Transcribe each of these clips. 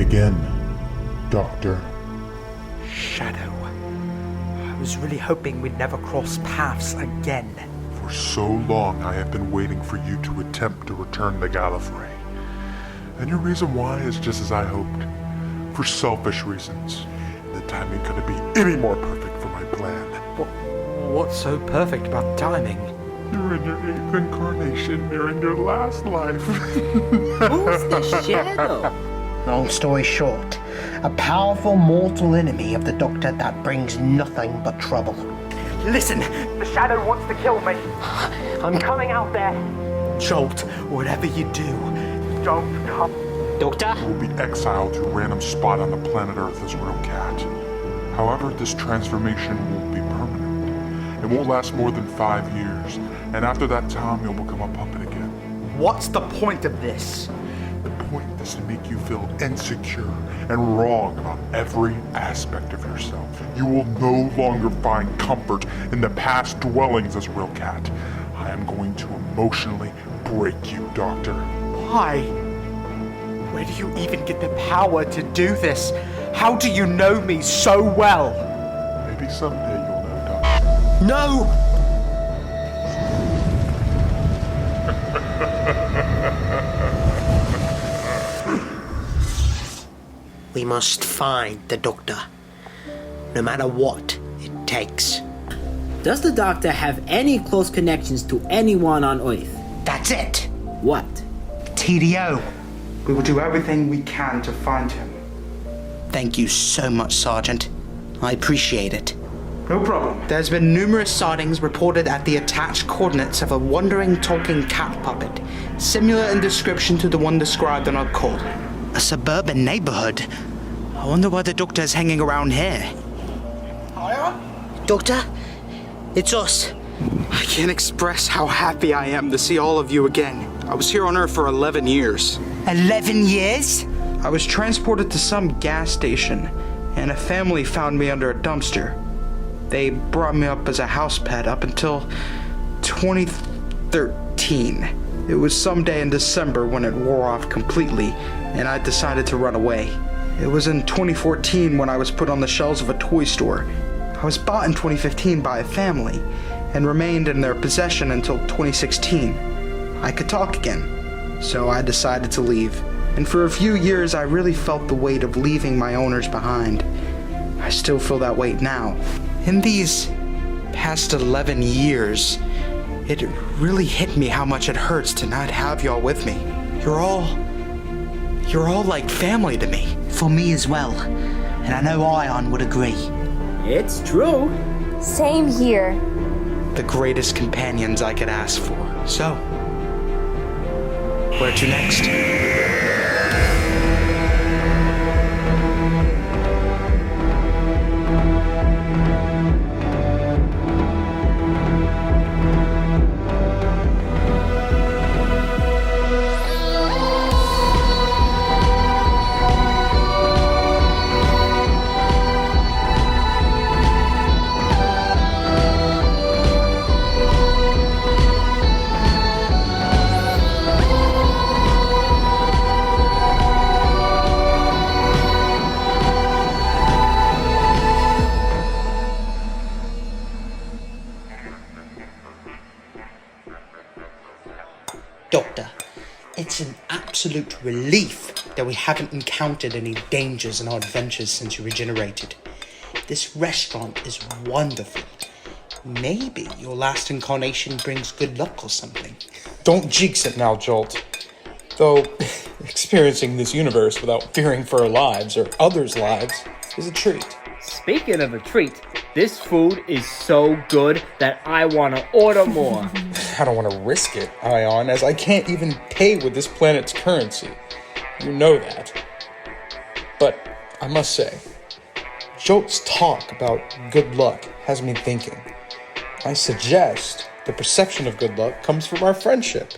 again, Doctor. Shadow. I was really hoping we'd never cross paths again. For so long I have been waiting for you to attempt to return the Gallifrey. And your reason why is just as I hoped. For selfish reasons. The timing couldn't be any more perfect for my plan. What's so perfect about timing? You're in your 8th incarnation during your last life. Who's the Shadow? Long story short, a powerful mortal enemy of the Doctor that brings nothing but trouble. Listen, the Shadow wants to kill me. I'm coming out there. Jolt, whatever you do, don't come. Doctor? You will be exiled to a random spot on the planet Earth as Real Cat. However, this transformation won't be permanent. It won't last more than 5 years, and after that time, you'll become a puppet again. What's the point of this? The point is to make you feel insecure and wrong about every aspect of yourself. You will no longer find comfort in the past dwellings as Real Cat. I am going to emotionally break you, Doctor. Why? Where do you even get the power to do this? How do you know me so well? Maybe someday you'll know, Doctor. No! We must find the Doctor, no matter what it takes. Does the Doctor have any close connections to anyone on Earth? That's it. What? TDO. We will do everything we can to find him. Thank you so much, Sergeant. I appreciate it. No problem. There's been numerous sightings reported at the attached coordinates of a wandering talking cat puppet, similar in description to the one described on our call. A suburban neighborhood. I wonder why the Doctor's hanging around here. Doctor? It's us. I can't express how happy I am to see all of you again. I was here on Earth for 11 years. 11 years? I was transported to some gas station, and a family found me under a dumpster. They brought me up as a house pet up until 2013. It was someday in December when it wore off completely, and I decided to run away. It was in 2014 when I was put on the shelves of a toy store. I was bought in 2015 by a family, and remained in their possession until 2016. I could talk again, so I decided to leave. And for a few years I really felt the weight of leaving my owners behind. I still feel that weight now. In these past 11 years, it really hit me how much it hurts to not have y'all with me. You're all like family to me. For me as well. And I know Ion would agree. It's true. Same here. The greatest companions I could ask for. So, where to next? Doctor, it's an absolute relief that we haven't encountered any dangers in our adventures since you regenerated. This restaurant is wonderful. Maybe your last incarnation brings good luck or something. Don't jinx it now, Jolt. Though, experiencing this universe without fearing for our lives or others' lives is a treat. Speaking of a treat, this food is so good that I want to order more. I don't want to risk it, Ion, as I can't even pay with this planet's currency. You know that. But I must say, Jolt's talk about good luck has me thinking. I suggest the perception of good luck comes from our friendship.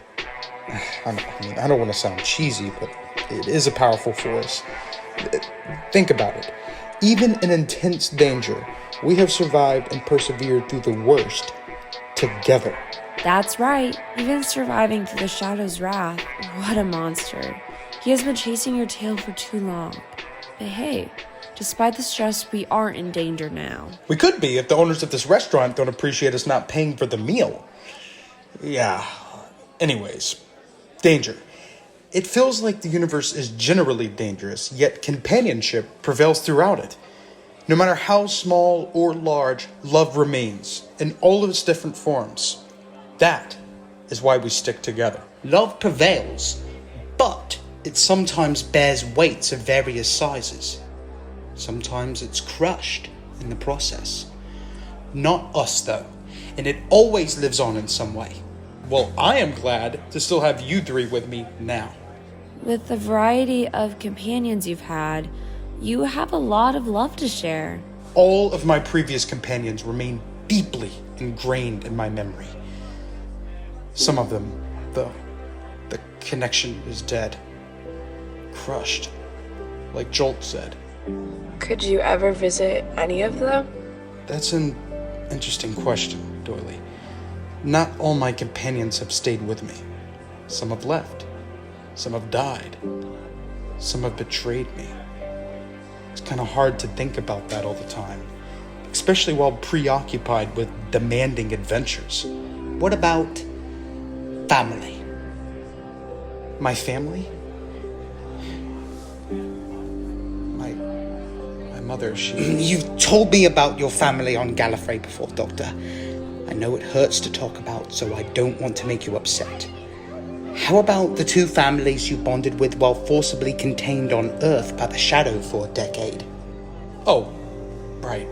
I don't want to sound cheesy, but it is a powerful force. Think about it. Even in intense danger, we have survived and persevered through the worst together. That's right. Even surviving through the Shadow's wrath. What a monster. He has been chasing your tail for too long. But hey, despite the stress, we aren't in danger now. We could be if the owners of this restaurant don't appreciate us not paying for the meal. Yeah. Anyways, danger. It feels like the universe is generally dangerous, yet companionship prevails throughout it. No matter how small or large, love remains in all of its different forms. That is why we stick together. Love prevails, but it sometimes bears weights of various sizes. Sometimes it's crushed in the process. Not us, though, and it always lives on in some way. Well, I am glad to still have you three with me now. With the variety of companions you've had, you have a lot of love to share. All of my previous companions remain deeply ingrained in my memory. Some of them, though, the connection is dead. Crushed, like Jolt said. Could you ever visit any of them? That's an interesting question, Doyle. Not all my companions have stayed with me. Some have left. Some have died. Some have betrayed me. It's kind of hard to think about that all the time, especially while preoccupied with demanding adventures. What about family? My family? My mother, she... You've told me about your family on Gallifrey before, Doctor. I know it hurts to talk about, so I don't want to make you upset. How about the two families you bonded with while forcibly contained on Earth by the Shadow for a decade? Oh, right.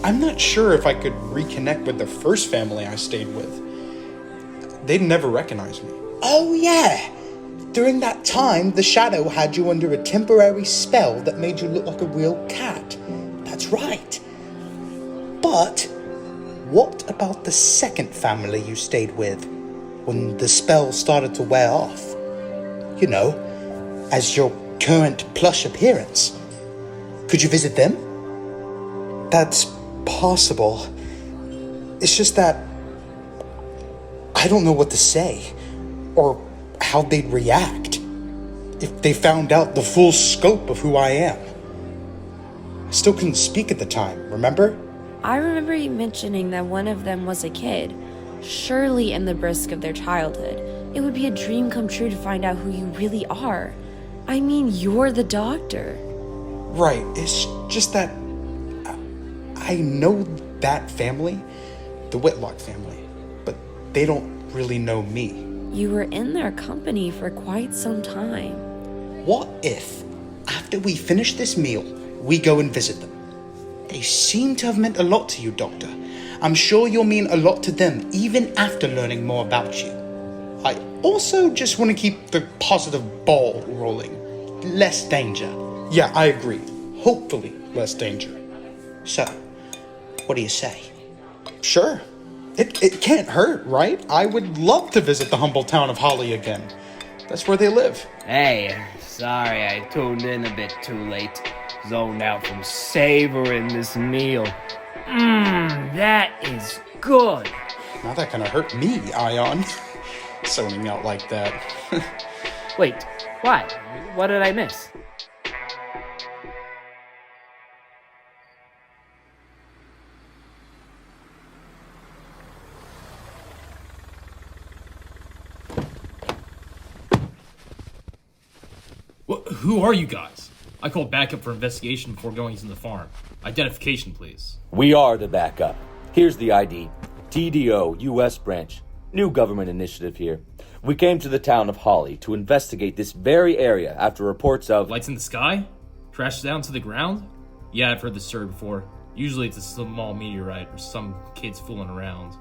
I'm not sure if I could reconnect with the first family I stayed with. They'd never recognize me. Oh, yeah. During that time, the Shadow had you under a temporary spell that made you look like a real cat. That's right. But what about the second family you stayed with when the spell started to wear off? You know, as your current plush appearance. Could you visit them? That's possible. It's just that I don't know what to say or how they'd react if they found out the full scope of who I am. I still couldn't speak at the time, remember? I remember you mentioning that one of them was a kid. Surely in the brisk of their childhood, it would be a dream come true to find out who you really are. I mean, you're the Doctor. Right, it's just that I know that family, the Whitlock family, but they don't really know me. You were in their company for quite some time. What if, after we finish this meal, we go and visit them? They seem to have meant a lot to you, Doctor. I'm sure you'll mean a lot to them, even after learning more about you. I also just want to keep the positive ball rolling. Less danger. Yeah, I agree. Hopefully, less danger. So, what do you say? Sure. It can't hurt, right? I would love to visit the humble town of Holly again. That's where they live. Hey, sorry I tuned in a bit too late. Zoned out from savoring this meal. That is good. Now that kind of hurt me, Ion. Zoning out like that. Wait, what? What did I miss? Who are you guys? I called backup for investigation before going to the farm. Identification, please. We are the backup. Here's the ID. TDO, U.S. branch. New government initiative here. We came to the town of Holly to investigate this very area after reports of... Lights in the sky? Crashed down to the ground? Yeah, I've heard this story before. Usually it's a small meteorite or some kids fooling around.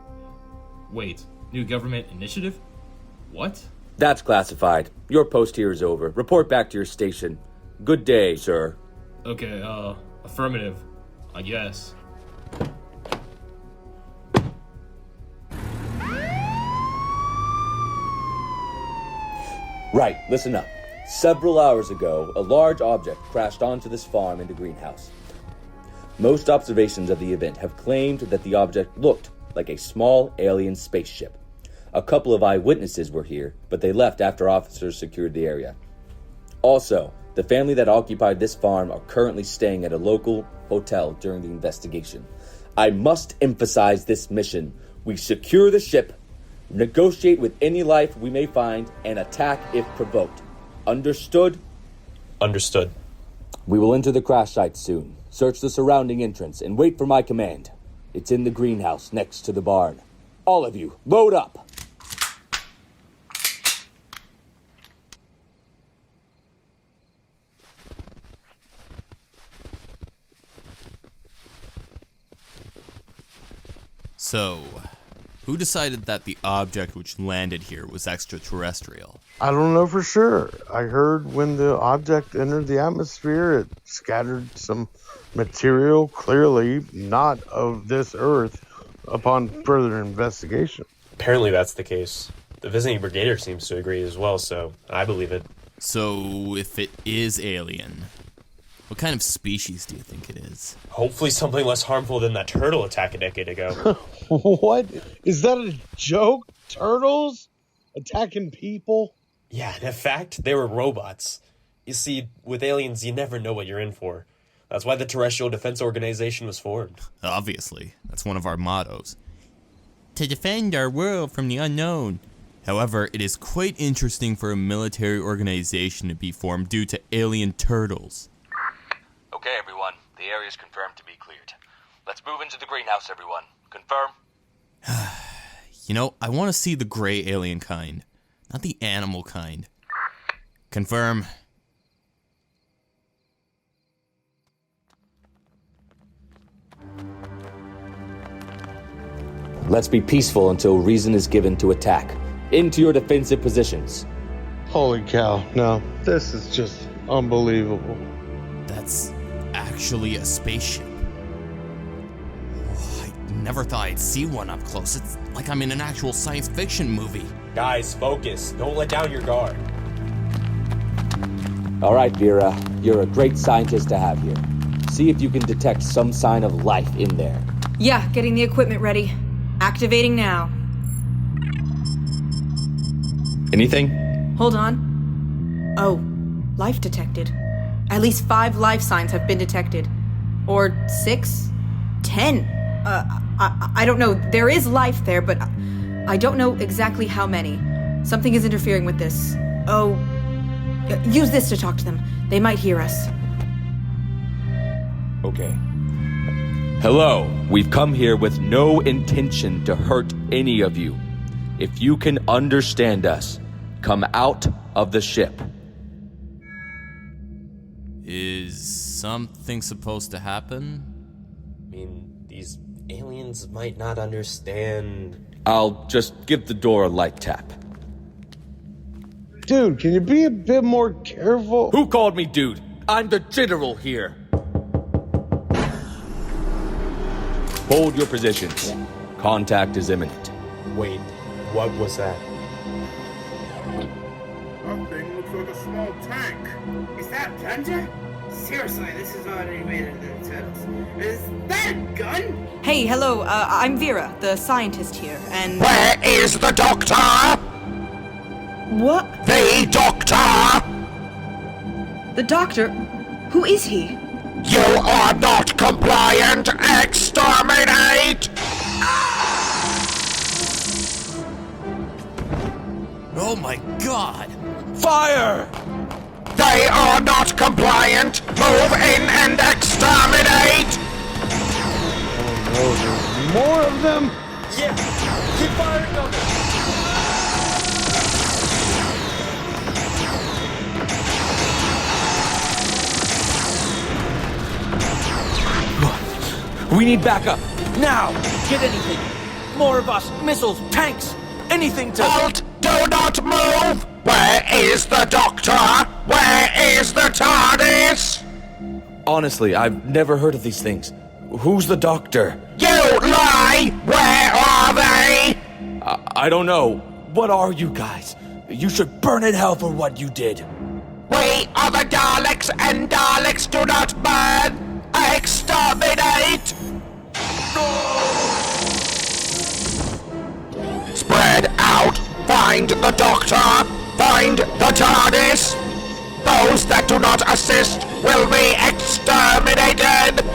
Wait, new government initiative? What? That's classified. Your post here is over. Report back to your station. Good day, sir. Okay, affirmative. I guess. Right, listen up. Several hours ago, a large object crashed onto this farm in the greenhouse. Most observations of the event have claimed that the object looked like a small alien spaceship. A couple of eyewitnesses were here, but they left after officers secured the area. Also, the family that occupied this farm are currently staying at a local hotel during the investigation. I must emphasize this mission. We secure the ship, negotiate with any life we may find, and attack if provoked. Understood? Understood. We will enter the crash site soon. Search the surrounding entrance and wait for my command. It's in the greenhouse next to the barn. All of you, load up! So, who decided that the object which landed here was extraterrestrial? I don't know for sure. I heard when the object entered the atmosphere, it scattered some material clearly not of this Earth upon further investigation. Apparently that's the case. The visiting Brigadier seems to agree as well, so I believe it. So, if it is alien, what kind of species do you think it is? Hopefully something less harmful than that turtle attack a decade ago. What? Is that a joke? Turtles? Attacking people? Yeah, in fact, they were robots. You see, with aliens, you never know what you're in for. That's why the Terrestrial Defense Organization was formed. Obviously, that's one of our mottos. To defend our world from the unknown. However, it is quite interesting for a military organization to be formed due to alien turtles. Okay, everyone. The area is confirmed to be cleared. Let's move into the greenhouse, everyone. Confirm? You know, I want to see the gray alien kind, not the animal kind. Confirm. Let's be peaceful until reason is given to attack. Into your defensive positions. Holy cow, no. This is just unbelievable. That's actually a spaceship. Oh, I never thought I'd see one up close. It's like I'm in an actual science fiction movie. Guys, focus. Don't let down your guard. All right, Vera. You're a great scientist to have here. See if you can detect some sign of life in there. Yeah, getting the equipment ready. Activating now. Anything? Hold on. Oh, life detected. At least 5 life signs have been detected. Or 6? 10? I don't know. There is life there, but I don't know exactly how many. Something is interfering with this. Oh, use this to talk to them. They might hear us. Okay. Hello. We've come here with no intention to hurt any of you. If you can understand us, come out of the ship. Is something supposed to happen? I mean, these aliens might not understand. I'll just give the door a light tap. Dude, can you be a bit more careful? Who called me dude? I'm the general here. Hold your positions. Contact is imminent. Wait, what was that? That thing looks like a small tank. Is that plunger? Seriously, this is already made of the turtles. Is that a gun? Hey, hello, I'm Vera, the scientist here, and... Where is the doctor? What? The doctor! The doctor? Who is he? You are not compliant! Exterminate! Oh my god! Fire! They are not compliant! Move in and exterminate! Oh, there's more of them? Yeah! Keep firing on them! We need backup! Now! Get anything! More of us! Missiles! Tanks! Anything to... Halt! Do not move! Where is the doctor? Where is the Tardis? Honestly, I've never heard of these things. Who's the doctor? You lie! Where are they? I don't know. What are you guys? You should burn in hell for what you did. We are the Daleks, and Daleks do not burn! Exterminate! Spread out! Find the doctor! Find the Tardis! Those that do not assist will be exterminated!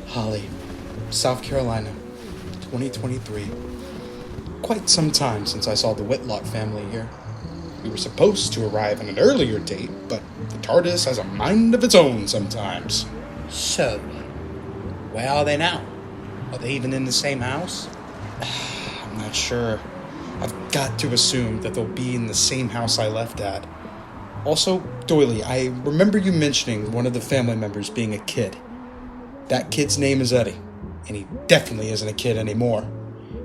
Holly, South Carolina, 2023. Quite some time since I saw the Whitlock family here. We were supposed to arrive on an earlier date, but the Tardis has a mind of its own sometimes. So, where are they now? Are they even in the same house? I'm not sure. I've got to assume that they'll be in the same house I left at. Also, Doyle, I remember you mentioning one of the family members being a kid. That kid's name is Eddy, and he definitely isn't a kid anymore.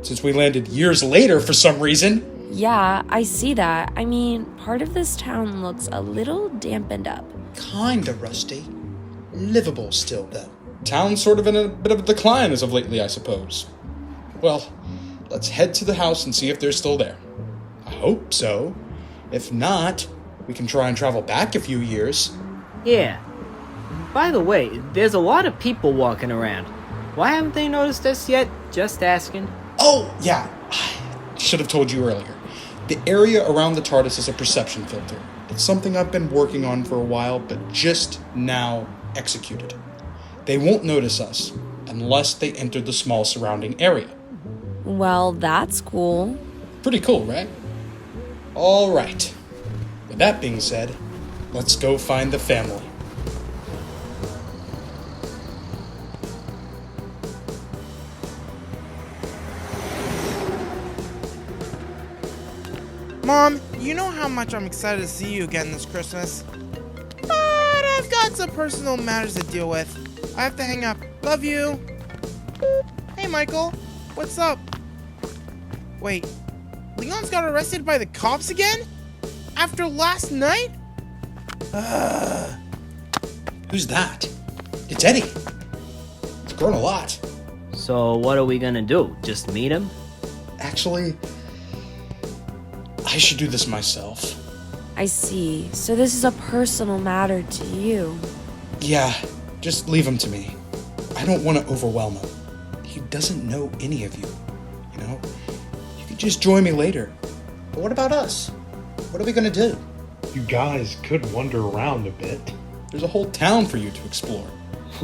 Since we landed years later for some reason. Yeah, I see that. I mean, part of this town looks a little dampened up. Kinda rusty. Livable still, though. Town's sort of in a bit of a decline as of lately, I suppose. Well, let's head to the house and see if they're still there. I hope so. If not, we can try and travel back a few years. Yeah. By the way, there's a lot of people walking around. Why haven't they noticed us yet? Just asking. Oh, yeah. I should have told you earlier. The area around the TARDIS is a perception filter. It's something I've been working on for a while, but just now executed. They won't notice us unless they enter the small surrounding area. Well, that's cool. Pretty cool, right? All right. With that being said, let's go find the family. Mom, you know how much I'm excited to see you again this Christmas. But I've got some personal matters to deal with. I have to hang up. Love you. Hey, Michael. What's up? Wait, Leon's got arrested by the cops again? After last night? Who's that? It's Eddy. It's grown a lot. So what are we gonna do? Just meet him? Actually, I should do this myself. I see. So this is a personal matter to you. Yeah, just leave him to me. I don't want to overwhelm him. He doesn't know any of you. You know? You could just join me later. But what about us? What are we gonna do? You guys could wander around a bit. There's a whole town for you to explore.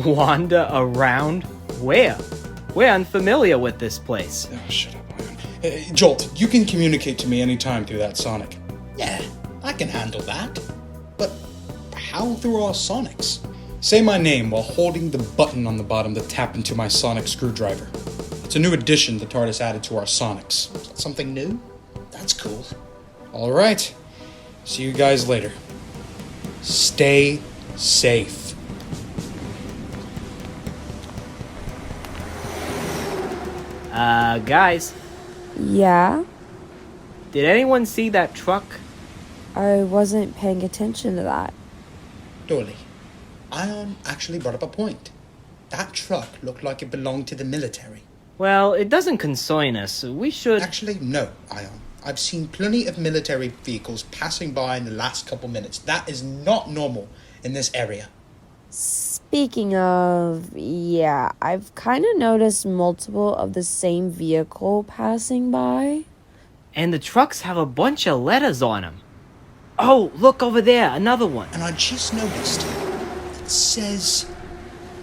Wander around? Where? We're unfamiliar with this place. Oh, shut up, man. Jolt, you can communicate to me anytime through that sonic. Yeah, I can handle that. But how through our sonics? Say my name while holding the button on the bottom to tap into my sonic screwdriver. It's a new addition the TARDIS added to our sonics. Is that something new? That's cool. All right. See you guys later. Stay safe. Guys. Yeah? Did anyone see that truck? I wasn't paying attention to that. Doyle, Ion actually brought up a point. That truck looked like it belonged to the military. Well, it doesn't concern us. We should... Actually, no, Ion. I've seen plenty of military vehicles passing by in the last couple minutes. That is not normal in this area. Speaking of, yeah, I've kind of noticed multiple of the same vehicle passing by. And the trucks have a bunch of letters on them. Oh, look over there, another one. And I just noticed it says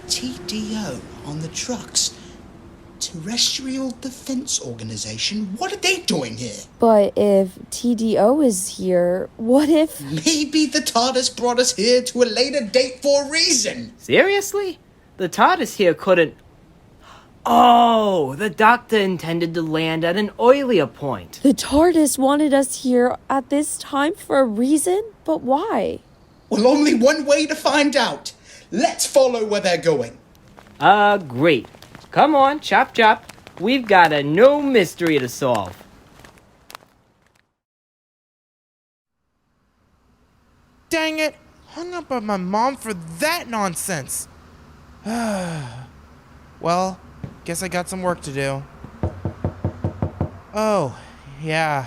TDO on the trucks. Terrestrial Defense Organization. What are they doing here? But if TDO is here, what if... Maybe the TARDIS brought us here to a later date for a reason. Seriously? The TARDIS here couldn't... Oh, the Doctor intended to land at an earlier point. The TARDIS wanted us here at this time for a reason? But why? Well, only one way to find out. Let's follow where they're going. Great. Come on, chop chop. We've got a new mystery to solve. Dang it! Hung up on my mom for that nonsense. Well, guess I got some work to do. Oh, yeah.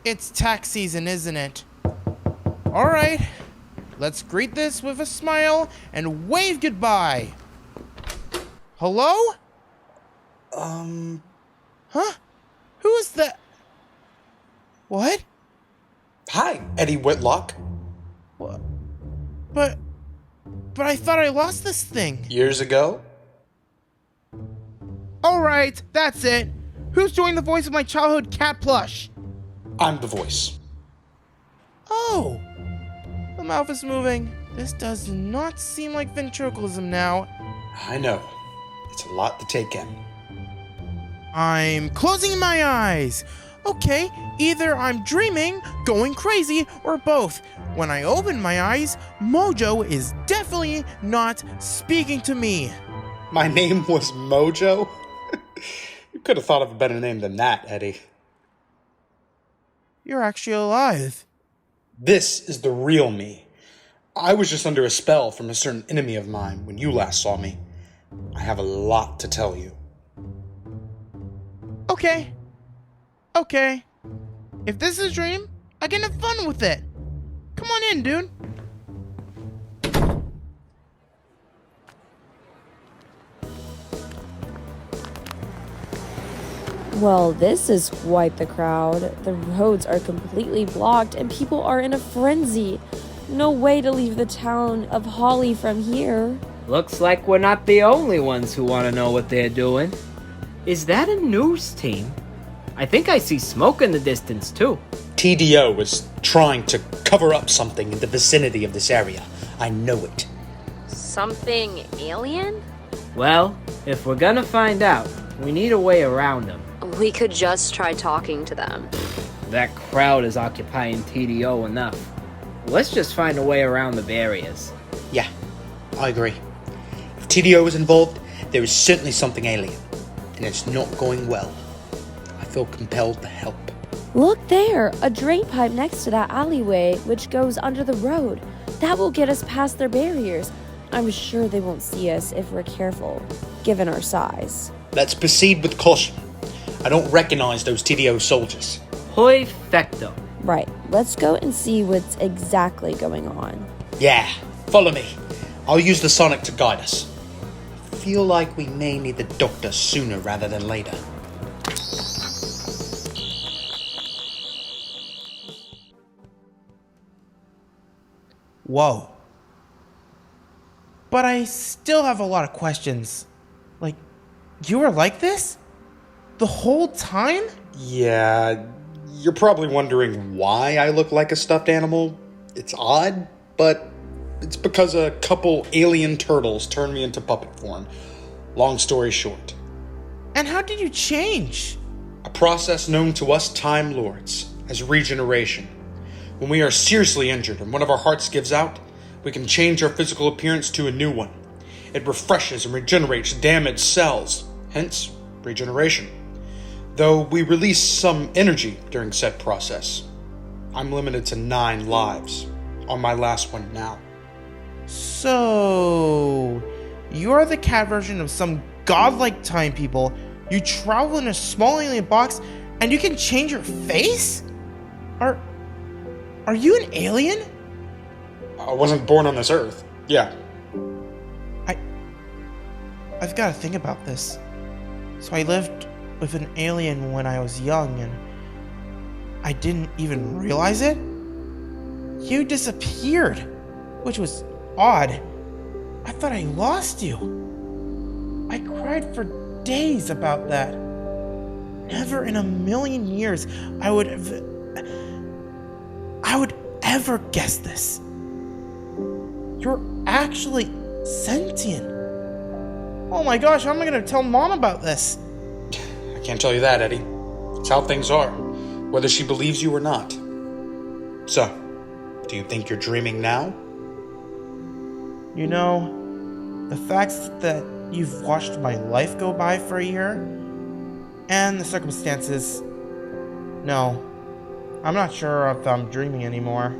It's tax season, isn't it? Alright, let's greet this with a smile and wave goodbye. Hello? Huh? Who is that? What? Hi, Eddy Whitlock. What? But I thought I lost this thing. Years ago? Alright, that's it. Who's doing the voice of my childhood cat plush? I'm the voice. Oh! The mouth is moving. This does not seem like ventriloquism now. I know. It's a lot to take in. I'm closing my eyes. Okay, either I'm dreaming, going crazy, or both. When I open my eyes, Mojo is definitely not speaking to me. My name was Mojo? You could have thought of a better name than that, Eddy. You're actually alive. This is the real me. I was just under a spell from a certain enemy of mine when you last saw me. I have a lot to tell you. Okay. If this is a dream, I can have fun with it. Come on in, dude. Well, this is quite the crowd. The roads are completely blocked and people are in a frenzy. No way to leave the town of Holly from here. Looks like we're not the only ones who want to know what they're doing. Is that a news team? I think I see smoke in the distance, too. TDO is trying to cover up something in the vicinity of this area. I know it. Something alien? Well, if we're gonna find out, we need a way around them. We could just try talking to them. That crowd is occupying TDO enough. Let's just find a way around the barriers. Yeah, I agree. If TDO is involved, there is certainly something alien, and it's not going well. I feel compelled to help. Look there, a drain pipe next to that alleyway which goes under the road. That will get us past their barriers. I'm sure they won't see us if we're careful, given our size. Let's proceed with caution. I don't recognize those TDO soldiers. Perfecto. Right, let's go and see what's exactly going on. Yeah, follow me. I'll use the sonic to guide us. I feel like we may need the doctor sooner rather than later. Whoa. But I still have a lot of questions. Like, you were like this? The whole time? Yeah, you're probably wondering why I look like a stuffed animal. It's odd, but it's because a couple alien turtles turned me into puppet form. Long story short. And how did you change? A process known to us Time Lords as regeneration. When we are seriously injured and one of our hearts gives out, we can change our physical appearance to a new one. It refreshes and regenerates damaged cells, hence regeneration. Though we release some energy during said process. I'm limited to 9 lives, on my last one now. So, you're the cat version of some godlike time people. You travel in a small alien box and you can change your face? Are you an alien? I wasn't born on this earth. Yeah. I've got to think about this. So I lived with an alien when I was young and I didn't even realize it? You disappeared, which was odd. I thought I lost you. I cried for days about that. Never in a million years I would ever guess this. You're actually sentient. Oh my gosh, how am I gonna tell Mom about this? I can't tell you that, Eddy. It's how things are, whether she believes you or not. So, do you think you're dreaming now? You know, the fact that you've watched my life go by for a year, and the circumstances, no, I'm not sure if I'm dreaming anymore.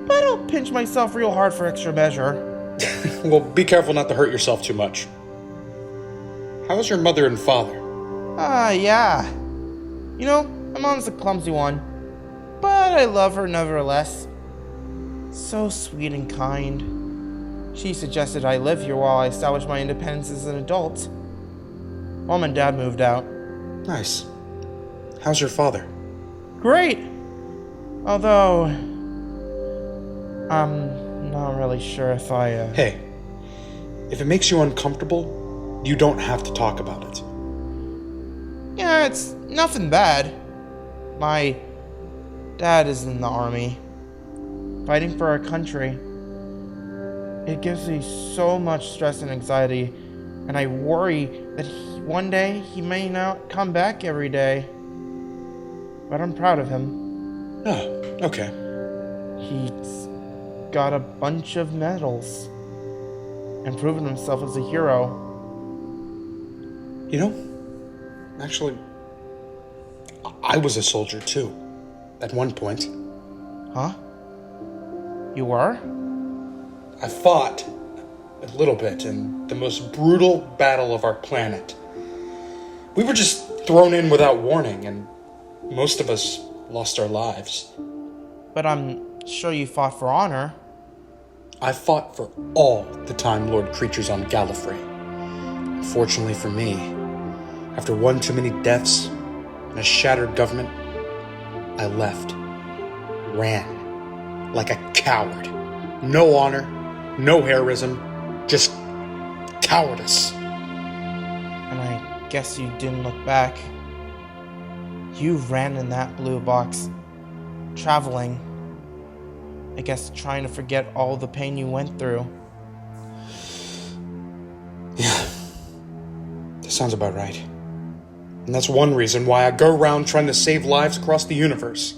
But I'll pinch myself real hard for extra measure. Well, be careful not to hurt yourself too much. How's your mother and father? Yeah. You know, my mom's a clumsy one, but I love her nevertheless. So sweet and kind. She suggested I live here while I establish my independence as an adult. Mom and Dad moved out. Nice. How's your father? Great! Although, I'm not really sure if I, Hey, if it makes you uncomfortable, you don't have to talk about it. Yeah, it's nothing bad. My dad is in the army, fighting for our country. It gives me so much stress and anxiety, and I worry that one day he may not come back every day. But I'm proud of him. Oh, okay. He's got a bunch of medals and proven himself as a hero. You know, actually, I was a soldier too, at one point. Huh? You were? I fought a little bit in the most brutal battle of our planet. We were just thrown in without warning, and most of us lost our lives. But I'm sure you fought for honor. I fought for all the Time Lord creatures on Gallifrey. Unfortunately for me, after one too many deaths and a shattered government, I left. Ran. Like a coward. No honor, no heroism, just cowardice. And I guess you didn't look back. You ran in that blue box, traveling. I guess trying to forget all the pain you went through. Yeah, that sounds about right. And that's one reason why I go around trying to save lives across the universe.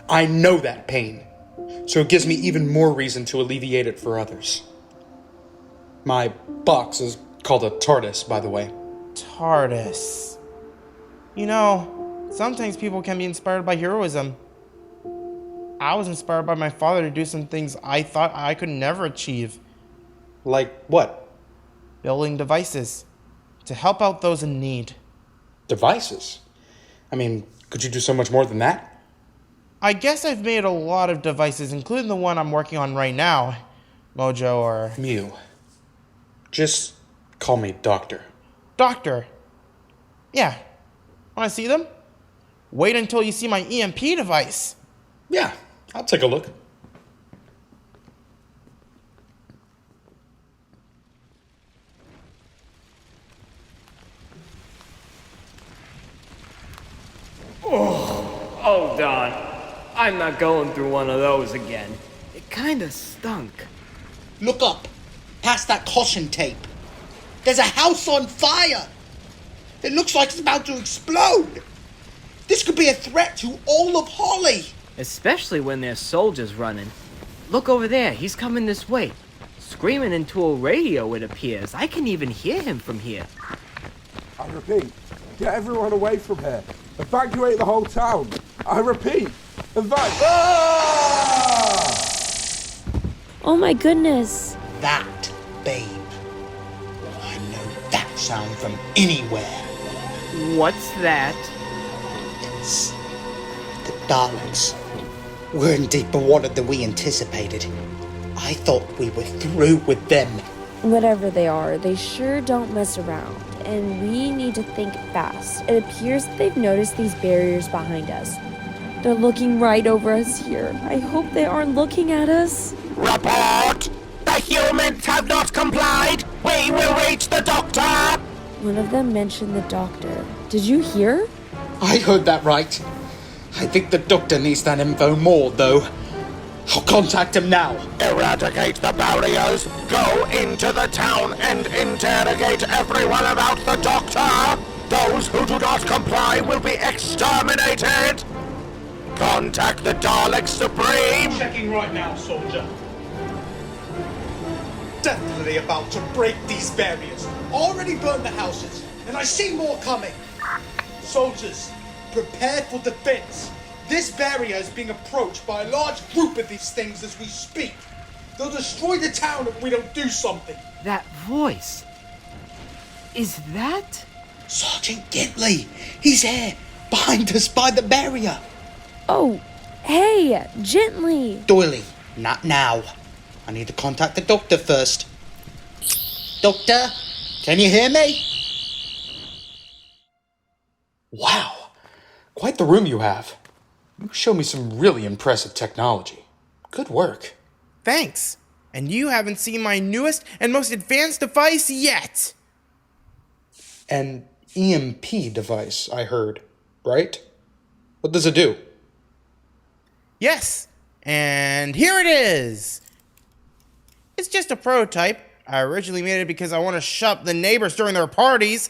I know that pain, so it gives me even more reason to alleviate it for others. My box is called a Tardis, by the way. Tardis. You know, sometimes people can be inspired by heroism. I was inspired by my father to do some things I thought I could never achieve. Like what? Building devices to help out those in need. Devices? I mean, could you do so much more than that? I guess I've made a lot of devices, including the one I'm working on right now. Mojo or... Mew. Just call me Doctor. Doctor? Yeah. Want to see them? Wait until you see my EMP device. Yeah, I'll take a look. Oh, hold on. I'm not going through one of those again. It kinda stunk. Look up, past that caution tape. There's a house on fire. It looks like it's about to explode. This could be a threat to all of Holly. Especially when there's soldiers running. Look over there, he's coming this way. Screaming into a radio, it appears. I can even hear him from here. I repeat, get everyone away from here. Evacuate the whole town. I repeat, evacuate. Ah! Oh my goodness. That, babe. I know that sound from anywhere. What's that? It's the Daleks. We're in deeper water than we anticipated. I thought we were through with them. Whatever they are, they sure don't mess around, and we need to think fast. It appears that they've noticed these barriers behind us. They're looking right over us here. I hope they aren't looking at us. Report! The humans have not complied! We will reach the doctor! One of them mentioned the doctor. Did you hear? I heard that right. I think the doctor needs that info more, though. I'll contact him now. Eradicate the barriers, go into the town and interrogate everyone about the doctor! Those who do not comply will be exterminated! Contact the Dalek Supreme! Checking right now, soldier. Definitely about to break these barriers. Already burned the houses, and I see more coming. Soldiers, prepare for defense. This barrier is being approached by a large group of these things as we speak. They'll destroy the town if we don't do something. That voice. Is that? Sergeant Gentley! He's here! Behind us by the barrier! Oh, hey, Gentley! Doyle, not now. I need to contact the doctor first. Doctor, can you hear me? Wow, quite the room you have. You show me some really impressive technology. Good work. Thanks. And you haven't seen my newest and most advanced device yet. An EMP device, I heard, right? What does it do? Yes, and here it is. It's just a prototype. I originally made it because I want to shut up the neighbors during their parties.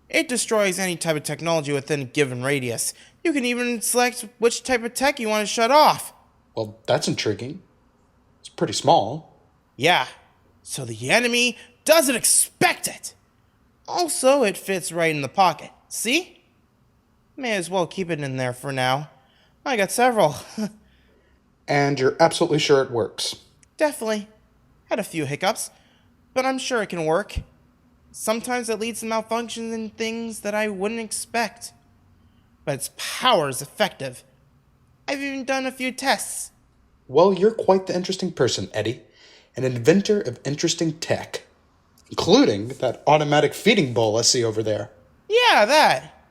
It destroys any type of technology within a given radius. You can even select which type of tech you want to shut off. Well, that's intriguing. It's pretty small. Yeah, so the enemy doesn't expect it. Also, it fits right in the pocket. See? May as well keep it in there for now. I got several. And you're absolutely sure it works? Definitely. Had a few hiccups, but I'm sure it can work. Sometimes it leads to malfunctions and things that I wouldn't expect. But its power is effective. I've even done a few tests. Well, you're quite the interesting person, Eddy. An inventor of interesting tech. Including that automatic feeding bowl I see over there. Yeah, that.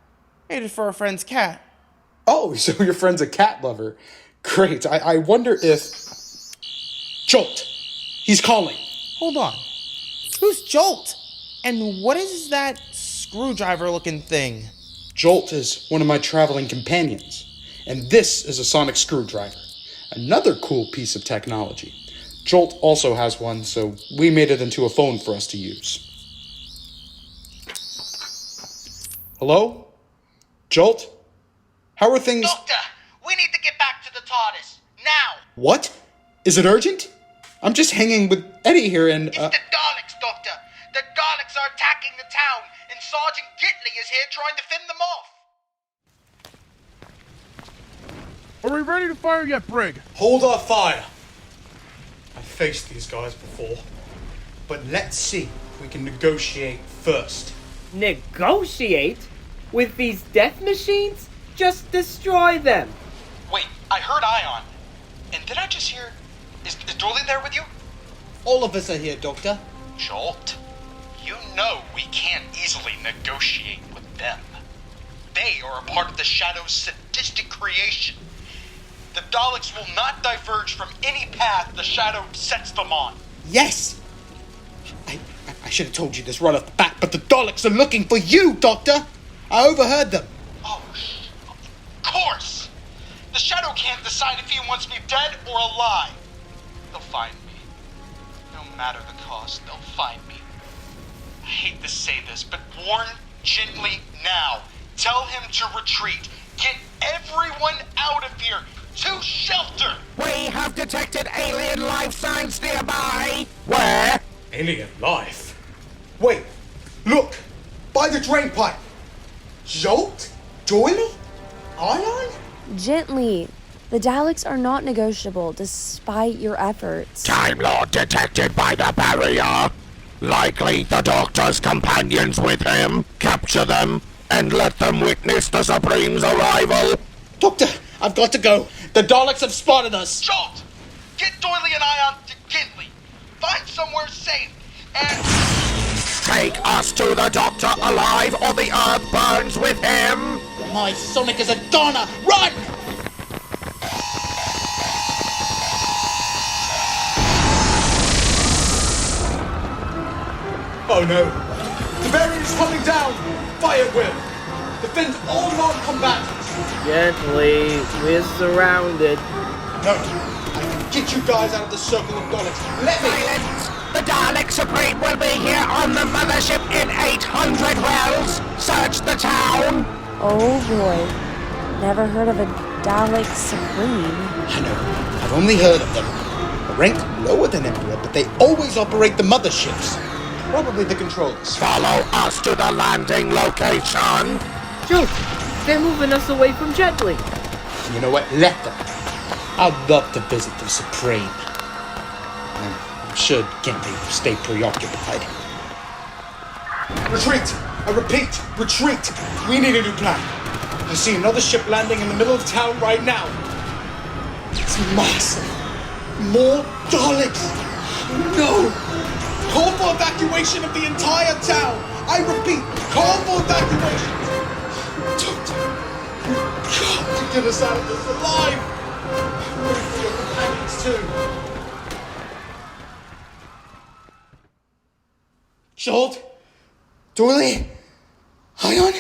Made it for a friend's cat. Oh, so your friend's a cat lover. Great. I wonder if... Jolt! He's calling. Hold on. Who's Jolt? And what is that screwdriver-looking thing? Jolt is one of my traveling companions. And this is a sonic screwdriver. Another cool piece of technology. Jolt also has one, so we made it into a phone for us to use. Hello? Jolt? How are things... Doctor, we need to get back to the Tardis, now! What? Is it urgent? I'm just hanging with Eddy here and... It's the Daleks, Doctor! The Daleks are attacking the town, and Sergeant Gentley is here trying to fend them off! Are we ready to fire yet, Brig? Hold our fire. I've faced these guys before. But let's see if we can negotiate first. Negotiate? With these death machines? Just destroy them. Wait, I heard Ion. And did I just hear... Is Doyle there with you? All of us are here, Doctor. Jolt, you know we can't easily negotiate with them. They are a part of the Shadow's sadistic creation. The Daleks will not diverge from any path the Shadow sets them on. Yes! I should have told you this right off the bat, but the Daleks are looking for you, Doctor! I overheard them. Oh, of course! The Shadow can't decide if he wants me dead or alive. They'll find me. No matter the cost, they'll find me. I hate to say this, but warn Gentley now. Tell him to retreat. Get everyone out of here. To shelter! We have detected alien life signs nearby! Where? Alien life? Wait, look! By the drain pipe! Jolt? Doyle? Ion? Gently. The Daleks are not negotiable despite your efforts. Time Lord detected by the barrier. Likely the Doctor's companions with him. Capture them and let them witness the Supreme's arrival. Doctor, I've got to go. The Daleks have spotted us. Jolt! Get Doyle and Ion to Gentley. Find somewhere safe and... Take us to the Doctor alive or the Earth burns with him. My Sonic is a goner. Run! Oh no. The barrier's coming down. Fire whip. Defend all non-combatants. Gently, we're surrounded. No, I can get you guys out of the circle of Daleks. Let me... Silence! The Dalek Supreme will be here on the mothership in 800 wells. Search the town. Oh boy. Never heard of a Dalek Supreme. I know. I've only heard of them. A rank lower than Emperor, but they always operate the motherships. Probably the controllers. Follow us to the landing location. Jolt, they're moving us away from Gentley. You know what? Let them. I'd love to visit the Supreme. I'm sure Gentley will stay preoccupied. Retreat! I repeat, retreat! We need a new plan. I see another ship landing in the middle of town right now. It's massive. More Daleks! No! Call for evacuation of the entire town! I repeat, call for evacuation! Doctor, you've got to get us out of this alive! I'm ready for your companions too. Jolt? Doyle? Ion?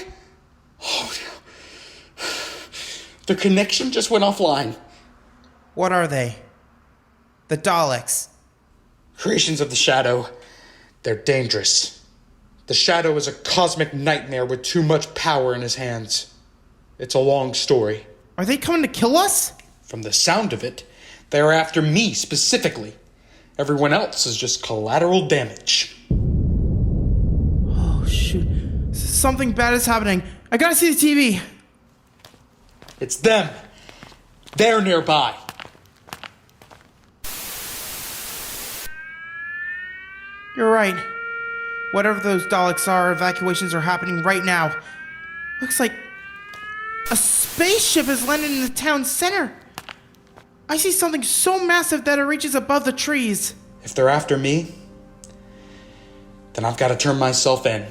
Oh no. The connection just went offline. What are they? The Daleks. Creations of the Shadow. They're dangerous. The Shadow is a cosmic nightmare with too much power in his hands. It's a long story. Are they coming to kill us? From the sound of it, they're after me specifically. Everyone else is just collateral damage. Oh, shoot. Something bad is happening. I gotta see the TV. It's them. They're nearby. You're right. Whatever those Daleks are, evacuations are happening right now. Looks like a spaceship has landed in the town center. I see something so massive that it reaches above the trees. If they're after me, then I've got to turn myself in.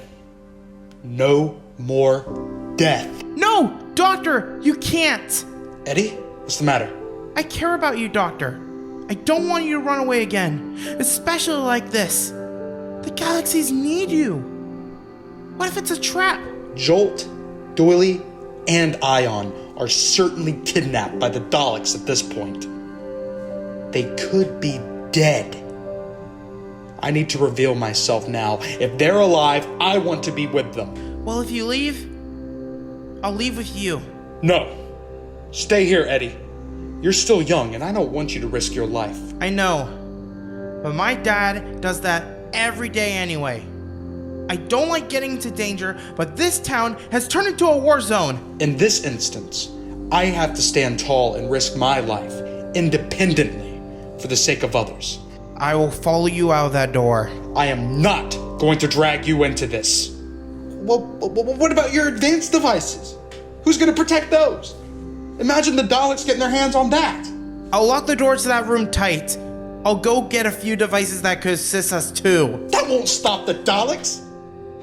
No more death. No! Doctor, you can't! Eddy, what's the matter? I care about you, Doctor. I don't want you to run away again, especially like this. The galaxies need you. What if it's a trap? Jolt, Doyle, and Ion are certainly kidnapped by the Daleks at this point. They could be dead. I need to reveal myself now. If they're alive, I want to be with them. Well, if you leave, I'll leave with you. No. Stay here, Eddy. You're still young, and I don't want you to risk your life. I know. But my dad does that every day anyway. I don't like getting into danger, but this town has turned into a war zone. In this instance, I have to stand tall and risk my life, independently, for the sake of others. I will follow you out of that door. I am not going to drag you into this. Well, what about your advanced devices? Who's going to protect those? Imagine the Daleks getting their hands on that. I'll lock the doors to that room tight. I'll go get a few devices that could assist us too. That won't stop the Daleks.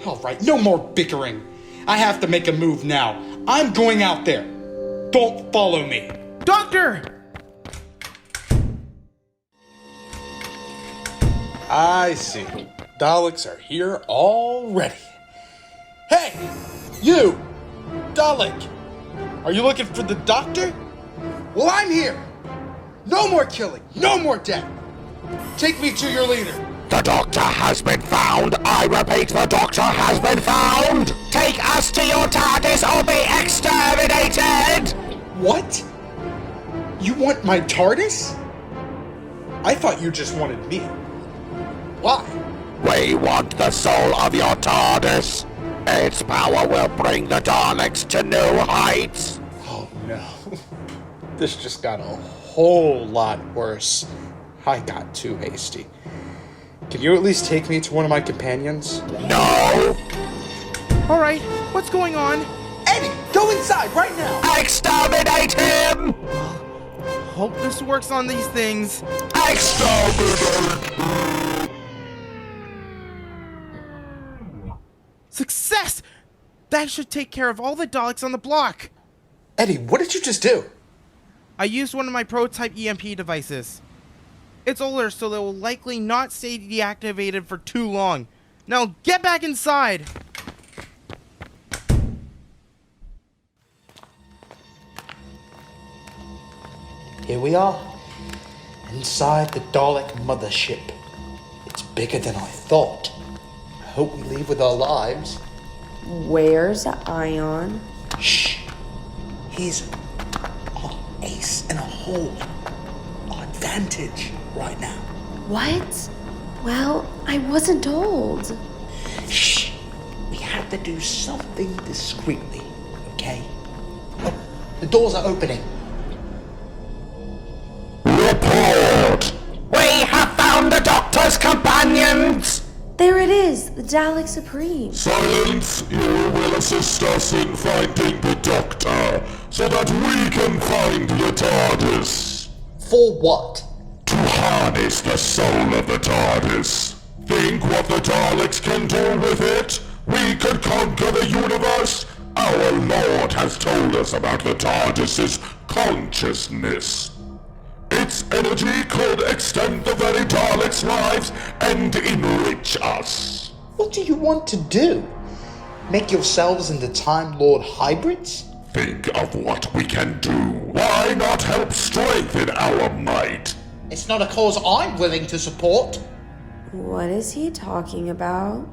All right, no more bickering. I have to make a move now. I'm going out there. Don't follow me. Doctor! I see. Daleks are here already. Hey! You! Dalek! Are you looking for the doctor? Well, I'm here! No more killing! No more death! Take me to your leader! The doctor has been found! I repeat, the doctor has been found! Take us to your Tardis or be exterminated! What? You want my Tardis? I thought you just wanted me. Why? We want the soul of your Tardis. Its power will bring the Daleks to new heights. Oh no. This just got a whole lot worse. I got too hasty. Can you at least take me to one of my companions? No! Alright, what's going on? Eddy, go inside right now! Exterminate him! Hope this works on these things. Exterminate! Success! That should take care of all the Daleks on the block. Eddy, what did you just do? I used one of my prototype EMP devices. It's older, so they will likely not stay deactivated for too long. Now get back inside! Here we are, inside the Dalek mothership. It's bigger than I thought. I hope we leave with our lives. Where's Ion? Shh. He's our ace in a hole. Our advantage right now. What? Well, I wasn't told. Shh. We have to do something discreetly, okay? Oh, the doors are opening. Report! We have found the companions! There it is, the Dalek Supreme. Silence! You will assist us in finding the Doctor, so that we can find the Tardis. For what? To harness the soul of the Tardis. Think what the Daleks can do with it? We could conquer the universe. Our Lord has told us about the Tardis's consciousness. Its energy could extend the very Daleks' lives and enrich us. What do you want to do? Make yourselves into Time Lord hybrids? Think of what we can do. Why not help strengthen our might? It's not a cause I'm willing to support. What is he talking about?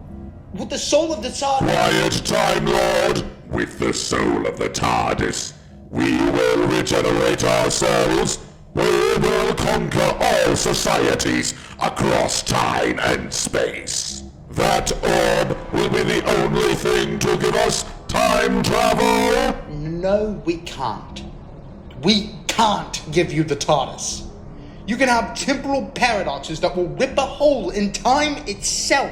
With the soul of the Tardis. Quiet, Time Lord. With the soul of the Tardis, we will regenerate ourselves. We will conquer all societies across time and space. That orb will be the only thing to give us time travel. No, we can't. We can't give you the TARDIS. You can have temporal paradoxes that will rip a hole in time itself.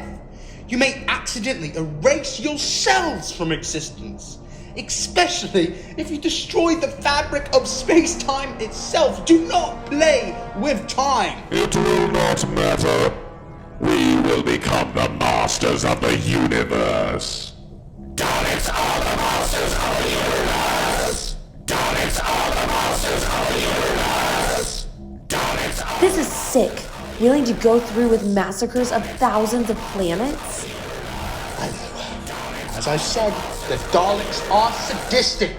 You may accidentally erase yourselves from existence. Especially if you destroy the fabric of space-time itself. Do not play with time. It will not matter. We will become the masters of the universe. Daleks are the masters of the universe! Daleks are the masters of the universe! Daleks are... This is sick. Willing to go through with massacres of thousands of planets? As I said, the Daleks are sadistic.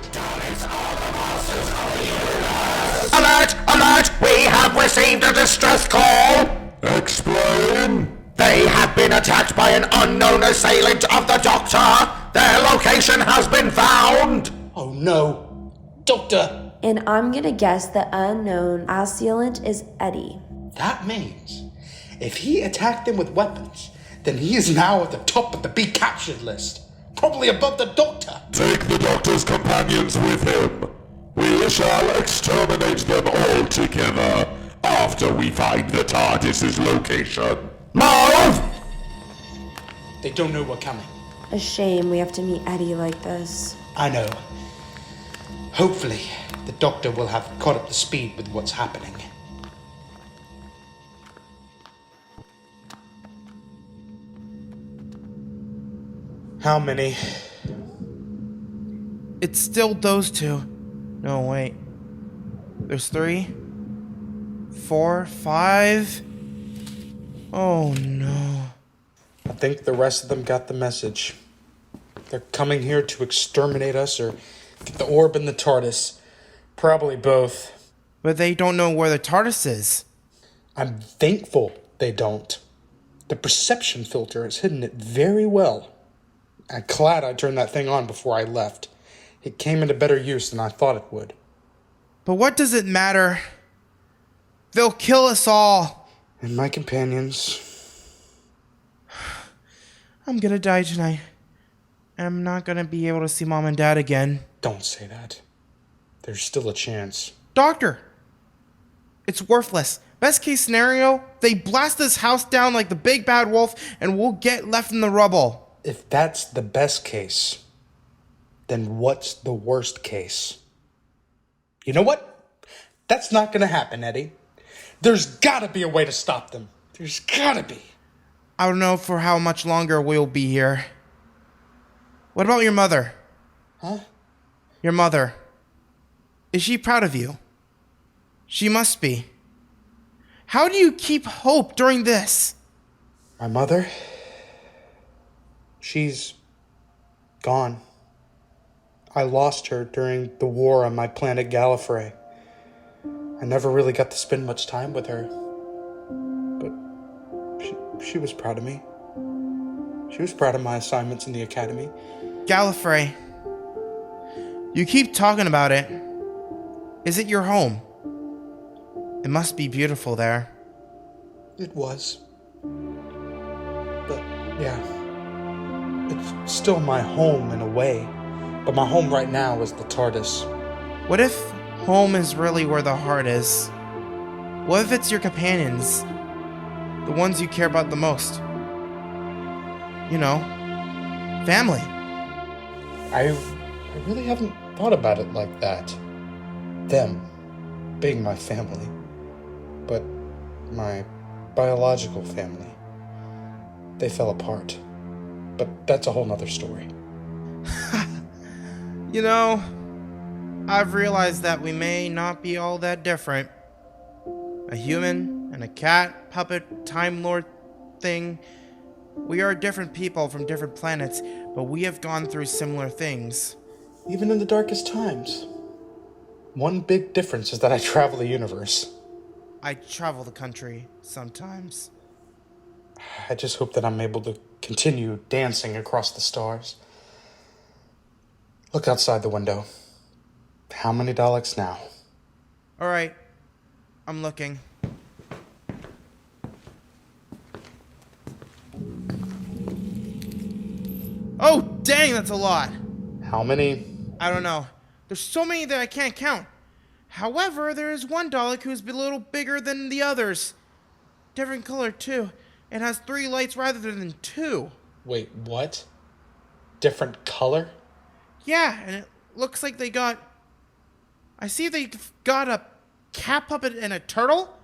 Alert! Alert! We have received a distress call! Explain? They have been attacked by an unknown assailant of the Doctor! Their location has been found! Oh no. Doctor! And I'm gonna guess the unknown assailant is Eddy. That means if he attacked them with weapons, then he is now at the top of the be captured list. Probably above the Doctor. Take the Doctor's companions with him. We shall exterminate them all together after we find the TARDIS's location. Move! They don't know we're coming. A shame we have to meet Eddy like this. I know. Hopefully, the Doctor will have caught up to speed with what's happening. How many? It's still those two. No, wait. There's 3, 4, 5. Oh no. I think the rest of them got the message. They're coming here to exterminate us or get the orb and the TARDIS. Probably both. But they don't know where the TARDIS is. I'm thankful they don't. The perception filter has hidden it very well. I'm glad I turned that thing on before I left. It came into better use than I thought it would. But what does it matter? They'll kill us all. And my companions. I'm gonna die tonight. I'm not gonna be able to see Mom and Dad again. Don't say that. There's still a chance. Doctor! It's worthless. Best case scenario, they blast this house down like the big bad wolf and we'll get left in the rubble. If that's the best case, then what's the worst case? You know what? That's not gonna happen, Eddy. There's gotta be a way to stop them. There's gotta be. I don't know for how much longer we'll be here. What about your mother? Huh? Your mother. Is she proud of you? She must be. How do you keep hope during this? My mother? She's gone. I lost her during the war on my planet Gallifrey. I never really got to spend much time with her. But she was proud of me. She was proud of my assignments in the academy. Gallifrey. You keep talking about it. Is it your home? It must be beautiful there. It was. But, yeah. It's still my home in a way. But my home right now is the TARDIS. What if home is really where the heart is? What if it's your companions? The ones you care about the most. You know, family. I really haven't thought about it like that. Them being my family. But my biological family. They fell apart. But that's a whole nother story. You know, I've realized that we may not be all that different. A human and a cat, puppet, Time Lord thing. We are different people from different planets, but we have gone through similar things. Even in the darkest times. One big difference is that I travel the universe. I travel the country sometimes. I just hope that I'm able to continue dancing across the stars. Look outside the window. How many Daleks now? Alright, I'm looking. Oh, dang, that's a lot. How many? I don't know. There's so many that I can't count. However, there is one Dalek who's a little bigger than the others. Different color, too. It has 3 lights rather than 2. Wait, what? Different color? Yeah, and it looks like they got... I see they've got a cat puppet and a turtle.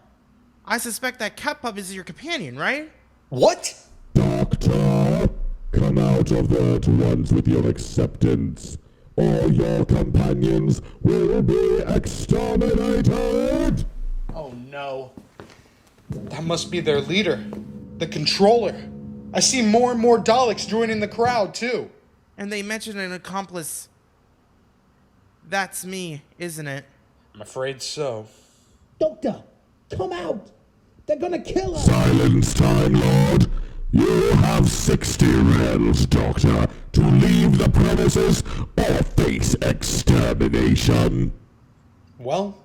I suspect that cat puppet is your companion, right? What? Doctor, come out of there at once with your acceptance. All your companions will be exterminated! Oh no. That must be their leader, the controller. I see more and more Daleks joining the crowd, too. And they mentioned an accomplice. That's me, isn't it? I'm afraid so. Doctor, come out! They're gonna kill us! Silence, Time Lord! You have 60 rels, Doctor, to leave the premises or face extermination. Well,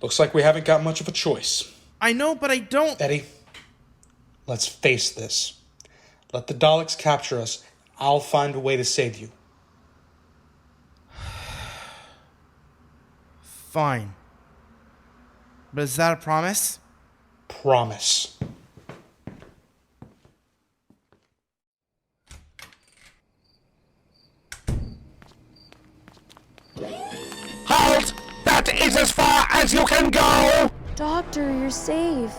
looks like we haven't got much of a choice. I know, but I don't... Eddy, let's face this. Let the Daleks capture us. I'll find a way to save you. Fine. But is that a promise? Promise. Halt! That is as far as you can go! Doctor, you're safe.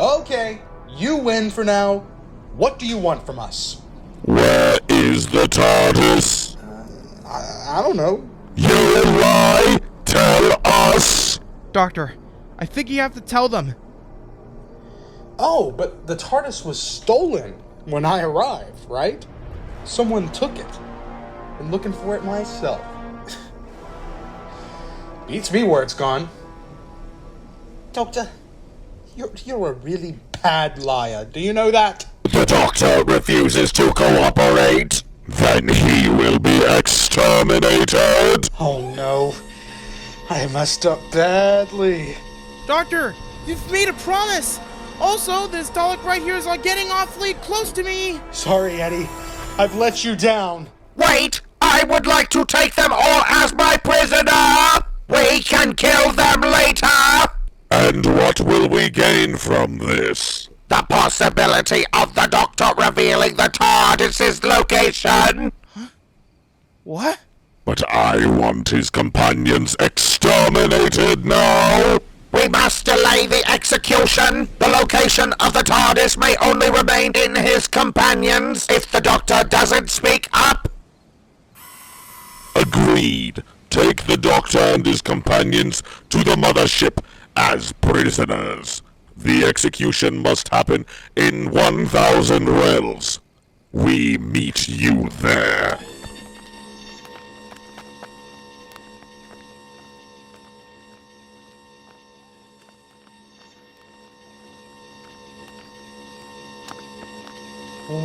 Okay, you win for now. What do you want from us? Where is the Tardis? I don't know. You lie! Tell us! Doctor, I think you have to tell them. Oh, but the TARDIS was stolen when I arrived, right? Someone took it. Been looking for it myself. Beats me where it's gone. Doctor, you're a really bad liar. Do you know that? The Doctor refuses to cooperate. Then he will be exterminated. Oh no. I messed up badly. Doctor, you've made a promise. Also, this Dalek right here is getting awfully close to me. Sorry, Eddy. I've let you down. Wait! I would like to take them all as my prisoner! We can kill them later! And what will we gain from this? The possibility of the Doctor revealing the TARDIS's location! Huh? What? But I want his companions exterminated now! We must delay the execution! The location of the TARDIS may only remain in his companions if the Doctor doesn't speak up! Agreed. Take the Doctor and his companions to the mothership as prisoners. The execution must happen in 1,000 rels. We meet you there.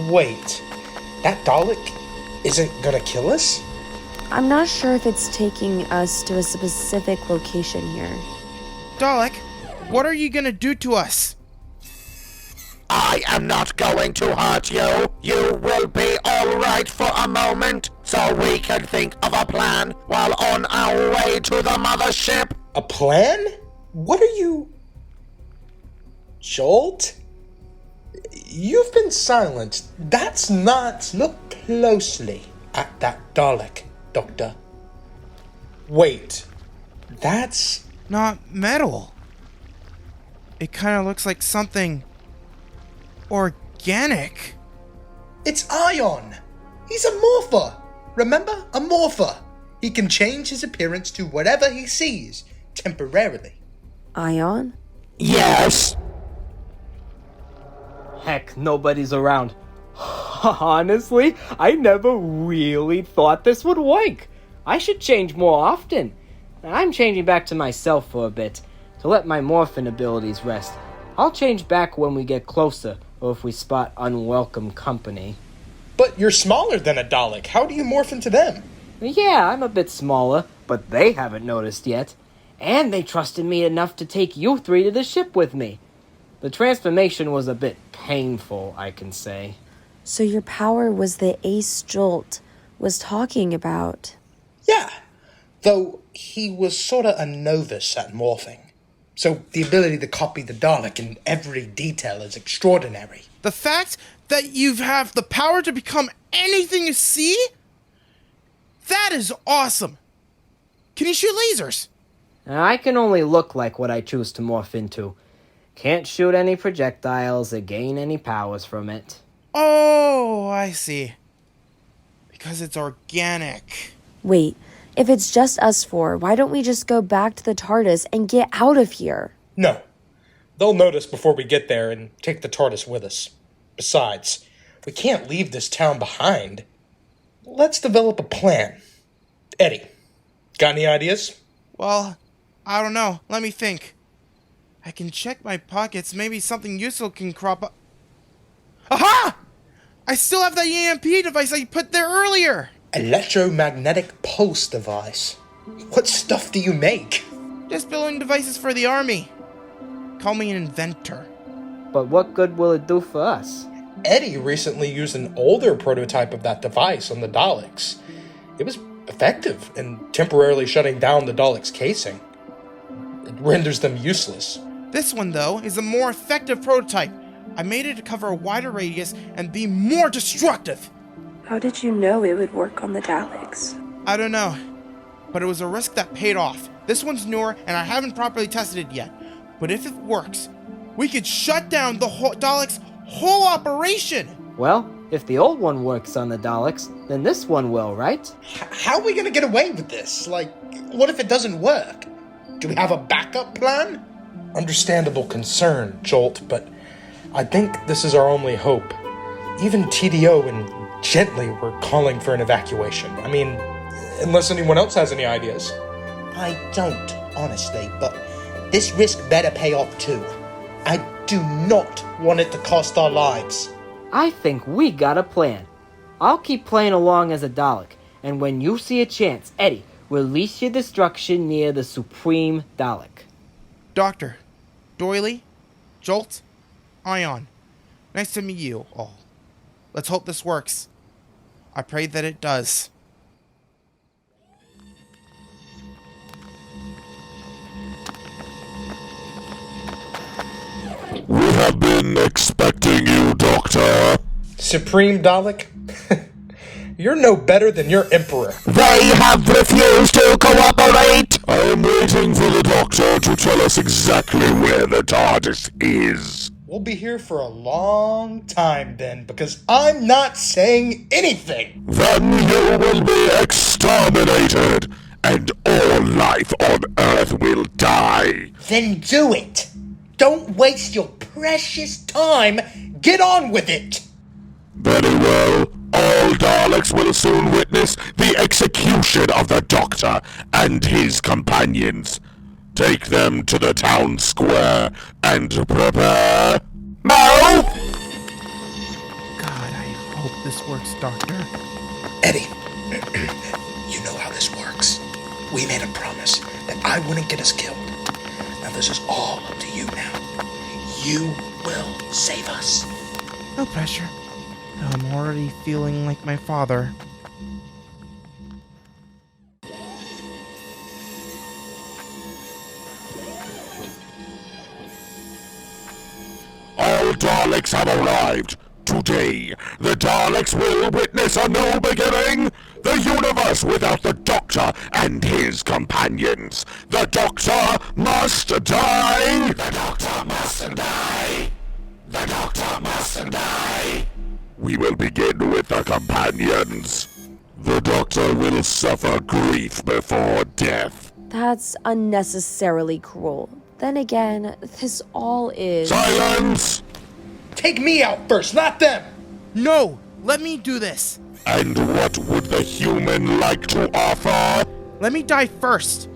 Wait, that Dalek isn't gonna kill us? I'm not sure if it's taking us to a specific location here. Dalek, what are you gonna do to us? I am not going to hurt you. You will be alright for a moment, so we can think of a plan while on our way to the mothership. A plan? What are you... Jolt? You've been silent. That's not... Look closely at that Dalek, Doctor. Wait. That's... not metal. It kind of looks like something... organic. It's Ion. He's a morpher. Remember? A morpher. He can change his appearance to whatever he sees, temporarily. Ion? Yes? Heck, nobody's around. Honestly, I never really thought this would work. I should change more often. I'm changing back to myself for a bit, to let my morphin abilities rest. I'll change back when we get closer, or if we spot unwelcome company. But you're smaller than a Dalek. How do you morph into them? Yeah, I'm a bit smaller, but they haven't noticed yet. And they trusted me enough to take you three to the ship with me. The transformation was a bit painful, I can say. So your power was the ace Jolt was talking about. Yeah, though he was sorta a novice at morphing. So the ability to copy the Dalek in every detail is extraordinary. The fact that you have the power to become anything you see? That is awesome! Can you shoot lasers? I can only look like what I choose to morph into. Can't shoot any projectiles or gain any powers from it. Oh, I see. Because it's organic. Wait, if it's just us four, why don't we just go back to the Tardis and get out of here? No. They'll notice before we get there and take the Tardis with us. Besides, we can't leave this town behind. Let's develop a plan. Eddy, got any ideas? Well, I don't know. Let me think. I can check my pockets. Maybe something useful can crop up. Aha! I still have that EMP device I put there earlier. Electromagnetic pulse device. What stuff do you make? Just building devices for the army. Call me an inventor. But what good will it do for us? Eddy recently used an older prototype of that device on the Daleks. It was effective in temporarily shutting down the Daleks' casing. It renders them useless. This one, though, is a more effective prototype. I made it to cover a wider radius and be more destructive. How did you know it would work on the Daleks? I don't know, but it was a risk that paid off. This one's newer, and I haven't properly tested it yet. But if it works, we could shut down the Daleks' whole operation! Well, if the old one works on the Daleks, then this one will, right? How are we gonna get away with this? Like, what if it doesn't work? Do we have a backup plan? Understandable concern, Jolt, but I think this is our only hope. Even TDO and Gentley were calling for an evacuation. I mean, unless anyone else has any ideas. I don't, honestly, but this risk better pay off too. I do not want it to cost our lives. I think we got a plan. I'll keep playing along as a Dalek, and when you see a chance, Eddy, release your destruction near the Supreme Dalek. Doctor, Doyle, Jolt, Ion, nice to meet you all. Let's hope this works. I pray that it does. We have been expecting you, Doctor. Supreme Dalek? You're no better than your Emperor. They have refused to cooperate! I am waiting for the Doctor to tell us exactly where the Tardis is. We'll be here for a long time then, because I'm not saying anything. Then you will be exterminated, and all life on Earth will die. Then do it. Don't waste your precious time. Get on with it. Very well. All Daleks will soon witness the execution of the Doctor and his companions. Take them to the town square and prepare. No! God, I hope this works, Doctor. Eddy, you know how this works. We made a promise that I wouldn't get us killed. Now this is all up to you now. You will save us. No pressure. I'm already feeling like my father. All Daleks have arrived. Today, the Daleks will witness a new beginning. The universe without the Doctor and his companions. The Doctor must die. The Doctor must die. The Doctor must die. We will begin with the companions. The Doctor will suffer grief before death. That's unnecessarily cruel. Then again, this all is... Silence! Take me out first, not them! No! Let me do this! And what would the human like to offer? Let me die first!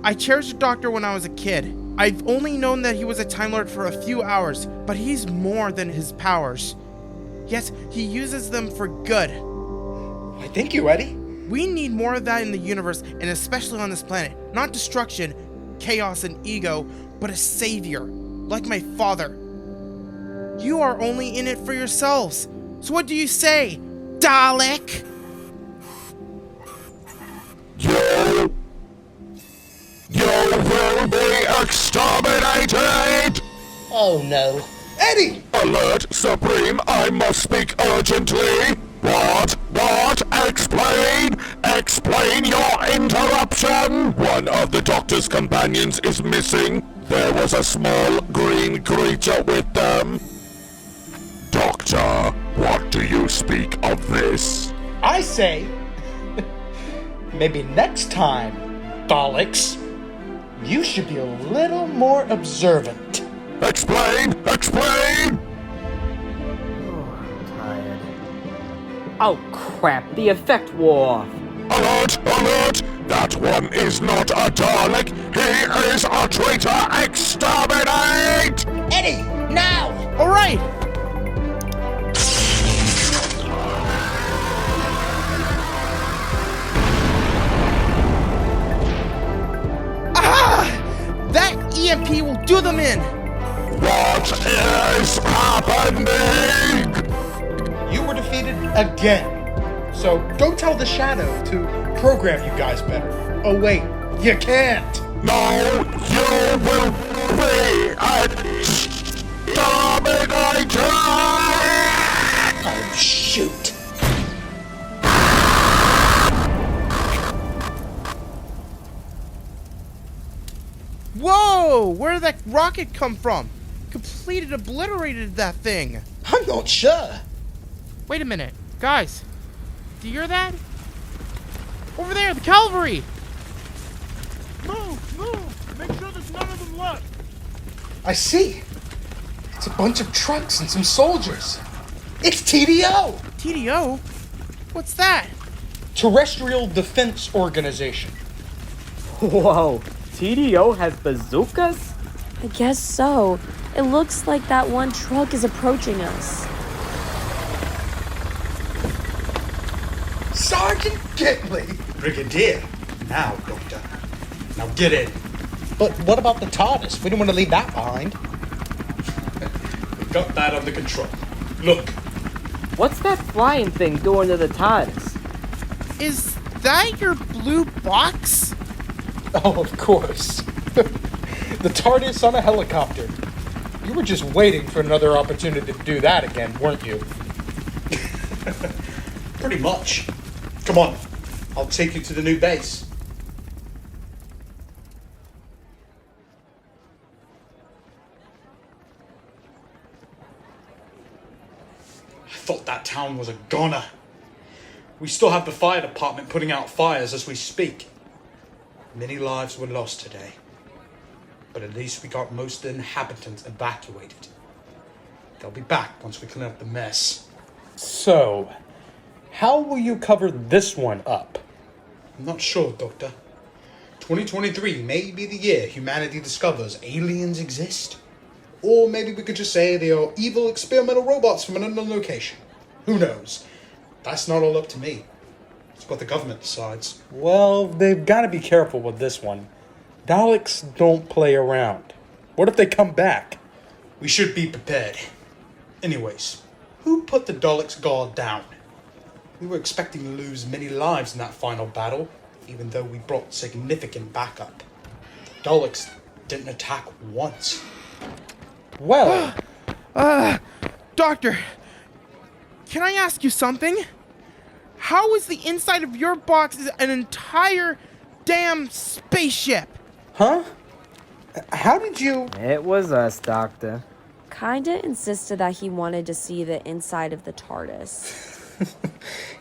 I cherished the Doctor when I was a kid. I've only known that he was a Time Lord for a few hours, but he's more than his powers. Yes, he uses them for good. I thank you, Eddy. We need more of that in the universe, and especially on this planet. Not destruction, chaos, and ego, but a savior, like my father. You are only in it for yourselves. So what do you say, Dalek? You will be exterminated! Oh no. Eddy! Alert, Supreme, I must speak urgently. What? Explain! Explain your interruption! One of the Doctor's companions is missing. There was a small green creature with them. Doctor, what do you speak of this? I say, maybe next time, Daleks, you should be a little more observant. Explain! Explain! Oh crap, the effect wore off. Alert! Alert! That one is not a Dalek! He is a traitor! Exterminate! Eddy, now! Alright! Ah! That EMP will do them in! What is happening? You were defeated again. So go tell the Shadow to program you guys better. Oh wait, you can't. No, you will be exterminated! Oh shoot. Whoa! Where did that rocket come from? Completely obliterated that thing. I'm not sure. Wait a minute. Guys, do you hear that? Over there, the cavalry! Move! Move! Make sure there's none of them left! I see. It's a bunch of trucks and some soldiers. It's TDO! TDO? What's that? Terrestrial Defense Organization. Whoa, TDO has bazookas? I guess so. It looks like that one truck is approaching us. Sergeant Gentley! Brigadier. Now, Doctor. Now get in. But what about the Tardis? We don't want to leave that behind. We got that under control. Look. What's that flying thing doing to the Tardis? Is that your blue box? Oh, of course. The Tardis on a helicopter. You were just waiting for another opportunity to do that again, weren't you? Pretty much. Come on. I'll take you to the new base. I thought that town was a goner. We still have the fire department putting out fires as we speak. Many lives were lost today. But at least we got most of the inhabitants evacuated. They'll be back once we clean up the mess. So, how will you cover this one up? I'm not sure, Doctor. 2023 may be the year humanity discovers aliens exist. Or maybe we could just say they are evil experimental robots from an unknown location. Who knows? That's not all up to me. It's what the government decides. Well, they've got to be careful with this one. Daleks don't play around. What if they come back? We should be prepared. Anyways, who put the Daleks' guard down? We were expecting to lose many lives in that final battle, even though we brought significant backup. The Daleks didn't attack once. Well, Doctor, can I ask you something? How is the inside of your box an entire damn spaceship? Huh? How did you... It was us, Doctor. Kinda insisted that he wanted to see the inside of the Tardis.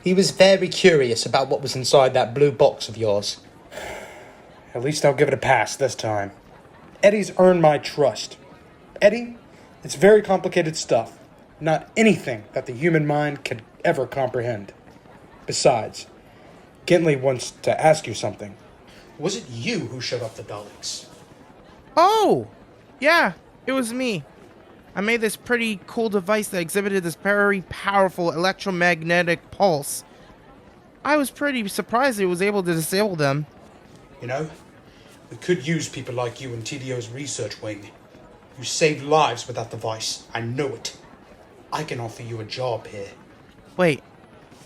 He was very curious about what was inside that blue box of yours. At least I'll give it a pass this time. Eddy's earned my trust. Eddy, it's very complicated stuff. Not anything that the human mind could ever comprehend. Besides, Gentley wants to ask you something. Was it you who showed up the Daleks? Oh! Yeah, it was me. I made this pretty cool device that exhibited this very powerful electromagnetic pulse. I was pretty surprised it was able to disable them. You know, we could use people like you in TDO's research wing. You saved lives with that device. I know it. I can offer you a job here. Wait,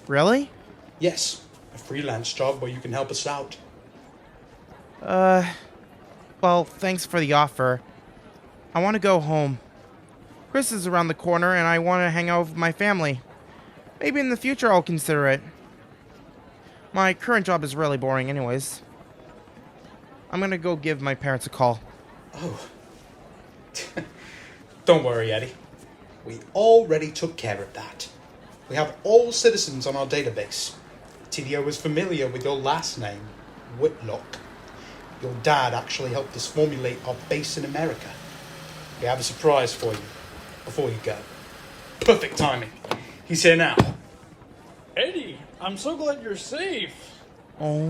really? Yes, a freelance job where you can help us out. Well, thanks for the offer. I want to go home. Chris is around the corner and I want to hang out with my family. Maybe in the future I'll consider it. My current job is really boring anyways. I'm gonna go give my parents a call. Oh. Don't worry, Eddy. We already took care of that. We have all citizens on our database. TDO is familiar with your last name, Whitlock. Your dad actually helped us formulate our base in America. We have a surprise for you before you go. Perfect timing. He's here now. Eddy, I'm so glad you're safe. Oh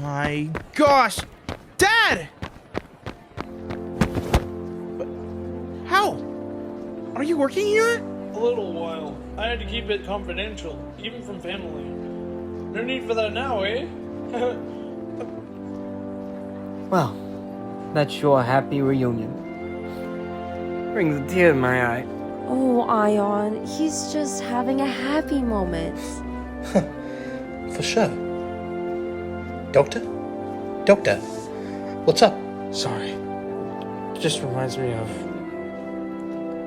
my gosh! Dad! How? Are you working here? A little while. I had to keep it confidential, even from family. No need for that now, eh? Well, that's sure a happy reunion. Brings a tear to my eye. Oh, Ion, he's just having a happy moment. For sure. Doctor? Doctor? What's up? Sorry. It just reminds me of...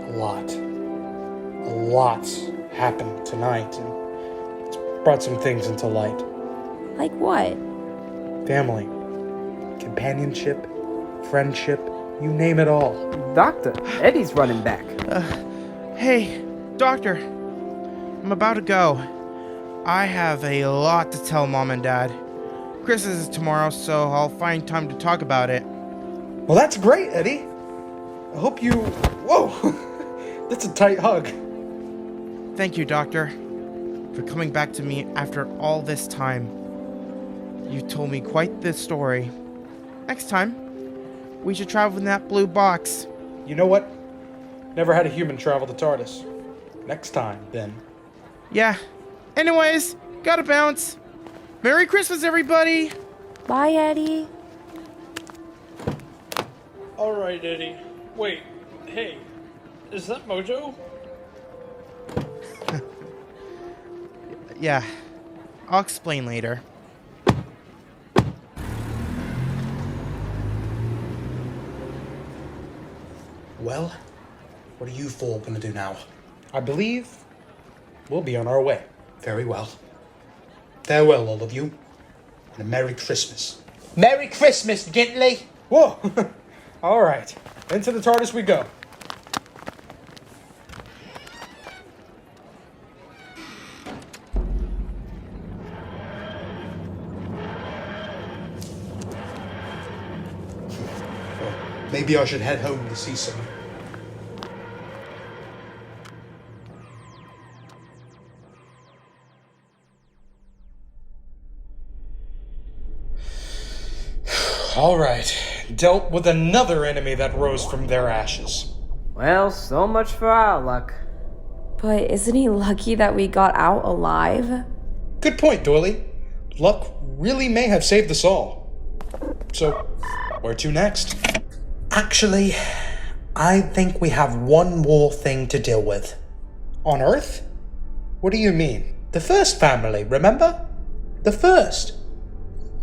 a lot. A lot's happened tonight, and it's brought some things into light. Like what? Family. Companionship. Friendship. You name it all. Doctor, Eddy's running back. Hey, Doctor. I'm about to go. I have a lot to tell Mom and Dad. Christmas is tomorrow, so I'll find time to talk about it. Well, that's great, Eddy. I hope you... Whoa! That's a tight hug. Thank you, Doctor, for coming back to me after all this time. You told me quite the story. Next time, we should travel in that blue box. You know what? Never had a human travel to Tardis. Next time, then. Yeah. Anyways, gotta bounce. Merry Christmas, everybody! Bye, Eddy. Alright, Eddy. Wait, hey, is that Mojo? Yeah, I'll explain later. Well, what are you four gonna do now? I believe we'll be on our way. Very well. Farewell, all of you, and a Merry Christmas. Merry Christmas, Gentley! Whoa! All right, into the TARDIS we go. Maybe I should head home to see someone. All right, dealt with another enemy that rose from their ashes. Well, so much for our luck. But isn't he lucky that we got out alive? Good point, Doyle. Luck really may have saved us all. So, where to next? Actually, I think we have one more thing to deal with. On Earth? What do you mean? The first family, remember? The first.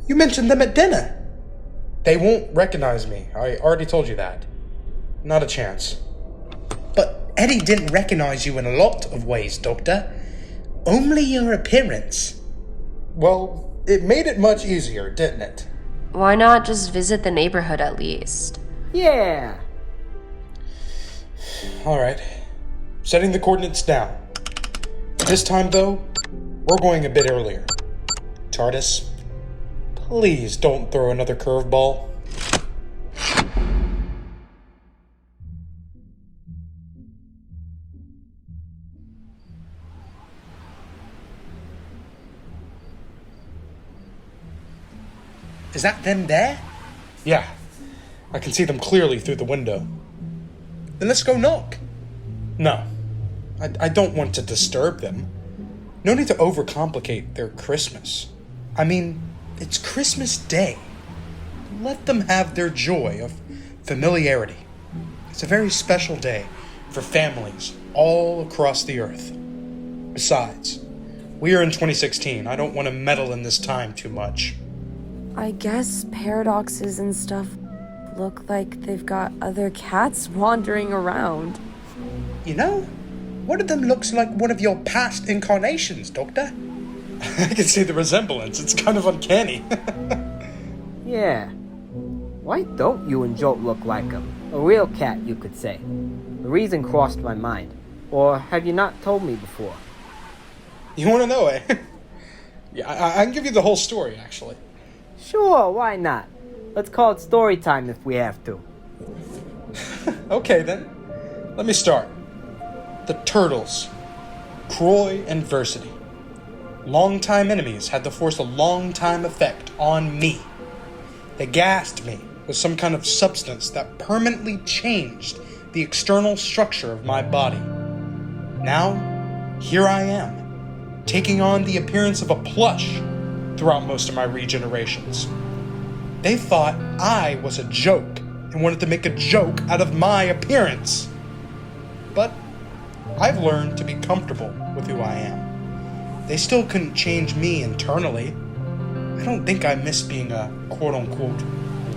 You mentioned them at dinner. They won't recognize me. I already told you that. Not a chance. But Eddy didn't recognize you in a lot of ways, Doctor. Only your appearance. Well, it made it much easier, didn't it? Why not just visit the neighborhood at least? Yeah. Alright. Setting the coordinates down. This time, though, we're going a bit earlier. Tardis, please don't throw another curveball. Is that them there? Yeah, I can see them clearly through the window. Then let's go knock. No, I don't want to disturb them. No need to overcomplicate their Christmas. I mean, it's Christmas Day. Let them have their joy of familiarity. It's a very special day for families all across the earth. Besides, we are in 2016. I don't want to meddle in this time too much. I guess paradoxes and stuff look like they've got other cats wandering around. You know, one of them looks like one of your past incarnations, Doctor. I can see the resemblance. It's kind of uncanny. Yeah. Why don't you and Jolt look like him? A real cat, you could say. The reason crossed my mind. Or have you not told me before? You want to know, eh? Yeah, I can give you the whole story, actually. Sure, why not? Let's call it story time if we have to. Okay, then. Let me start. The Turtles. Croy and Versity. Longtime enemies had to force a long-time effect on me. They gassed me with some kind of substance that permanently changed the external structure of my body. Now, here I am, taking on the appearance of a plush throughout most of my regenerations. They thought I was a joke and wanted to make a joke out of my appearance. But I've learned to be comfortable with who I am. They still couldn't change me internally. I don't think I miss being a quote-unquote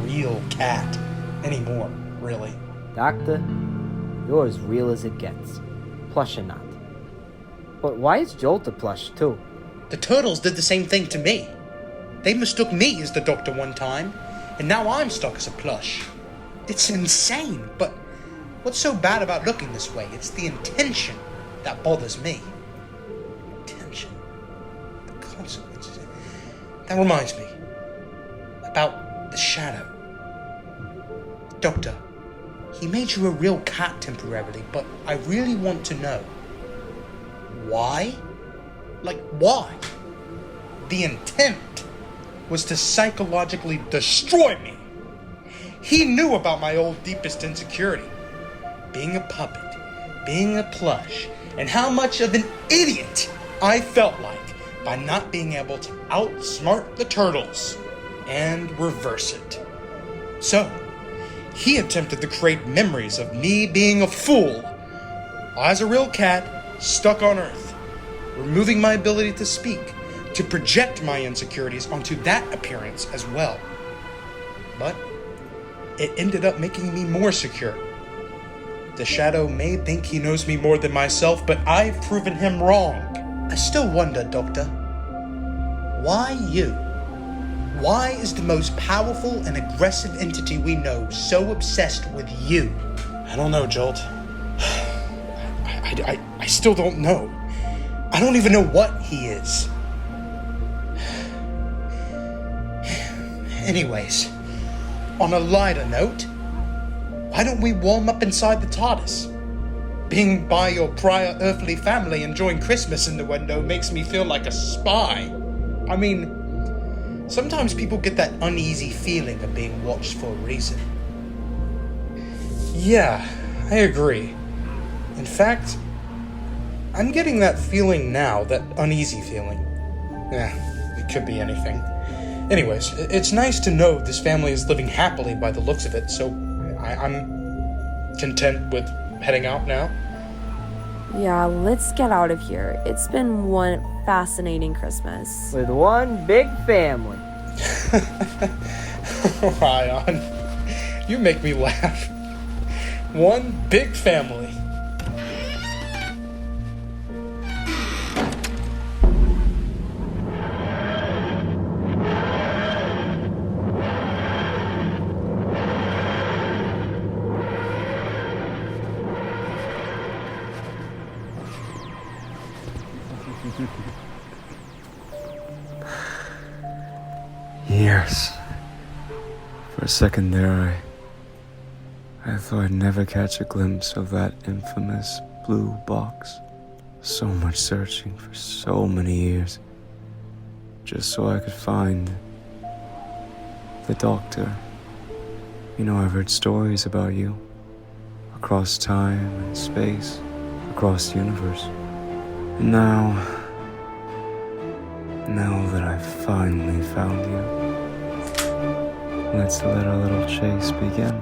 real cat anymore, really. Doctor, you're as real as it gets. Plush or not. But why is Jolt a plush, too? The Turtles did the same thing to me. They mistook me as the Doctor one time, and now I'm stuck as a plush. It's insane, but what's so bad about looking this way? It's the intention that bothers me. Intention. The consequences. That reminds me. About the shadow. Doctor, he made you a real cat temporarily, but I really want to know. Why? Like, why? The intent was to psychologically destroy me. He knew about my old deepest insecurity. Being a puppet, being a plush, and how much of an idiot I felt like by not being able to outsmart the Turtles and reverse it. So, he attempted to create memories of me being a fool as a real cat stuck on Earth, removing my ability to speak, to project my insecurities onto that appearance as well. But it ended up making me more secure. The Shadow may think he knows me more than myself, but I've proven him wrong. I still wonder, Doctor, why you? Why is the most powerful and aggressive entity we know so obsessed with you? I don't know, Jolt. I still don't know. I don't even know what he is. Anyways, on a lighter note, why don't we warm up inside the Tardis? Being by your prior earthly family enjoying Christmas in the window makes me feel like a spy. I mean, sometimes people get that uneasy feeling of being watched for a reason. Yeah, I agree. In fact, I'm getting that feeling now, that uneasy feeling. It could be anything. Anyways, it's nice to know this family is living happily by the looks of it, so I'm content with heading out now. Yeah, let's get out of here. It's been one fascinating Christmas. With one big family. Ryan, you make me laugh. One big family. Years. For a second there, I thought I'd never catch a glimpse of that infamous blue box. So much searching for so many years, just so I could find the doctor. You know, I've heard stories about you, across time and space, across the universe. And now that I've finally found you, let's let our little chase begin.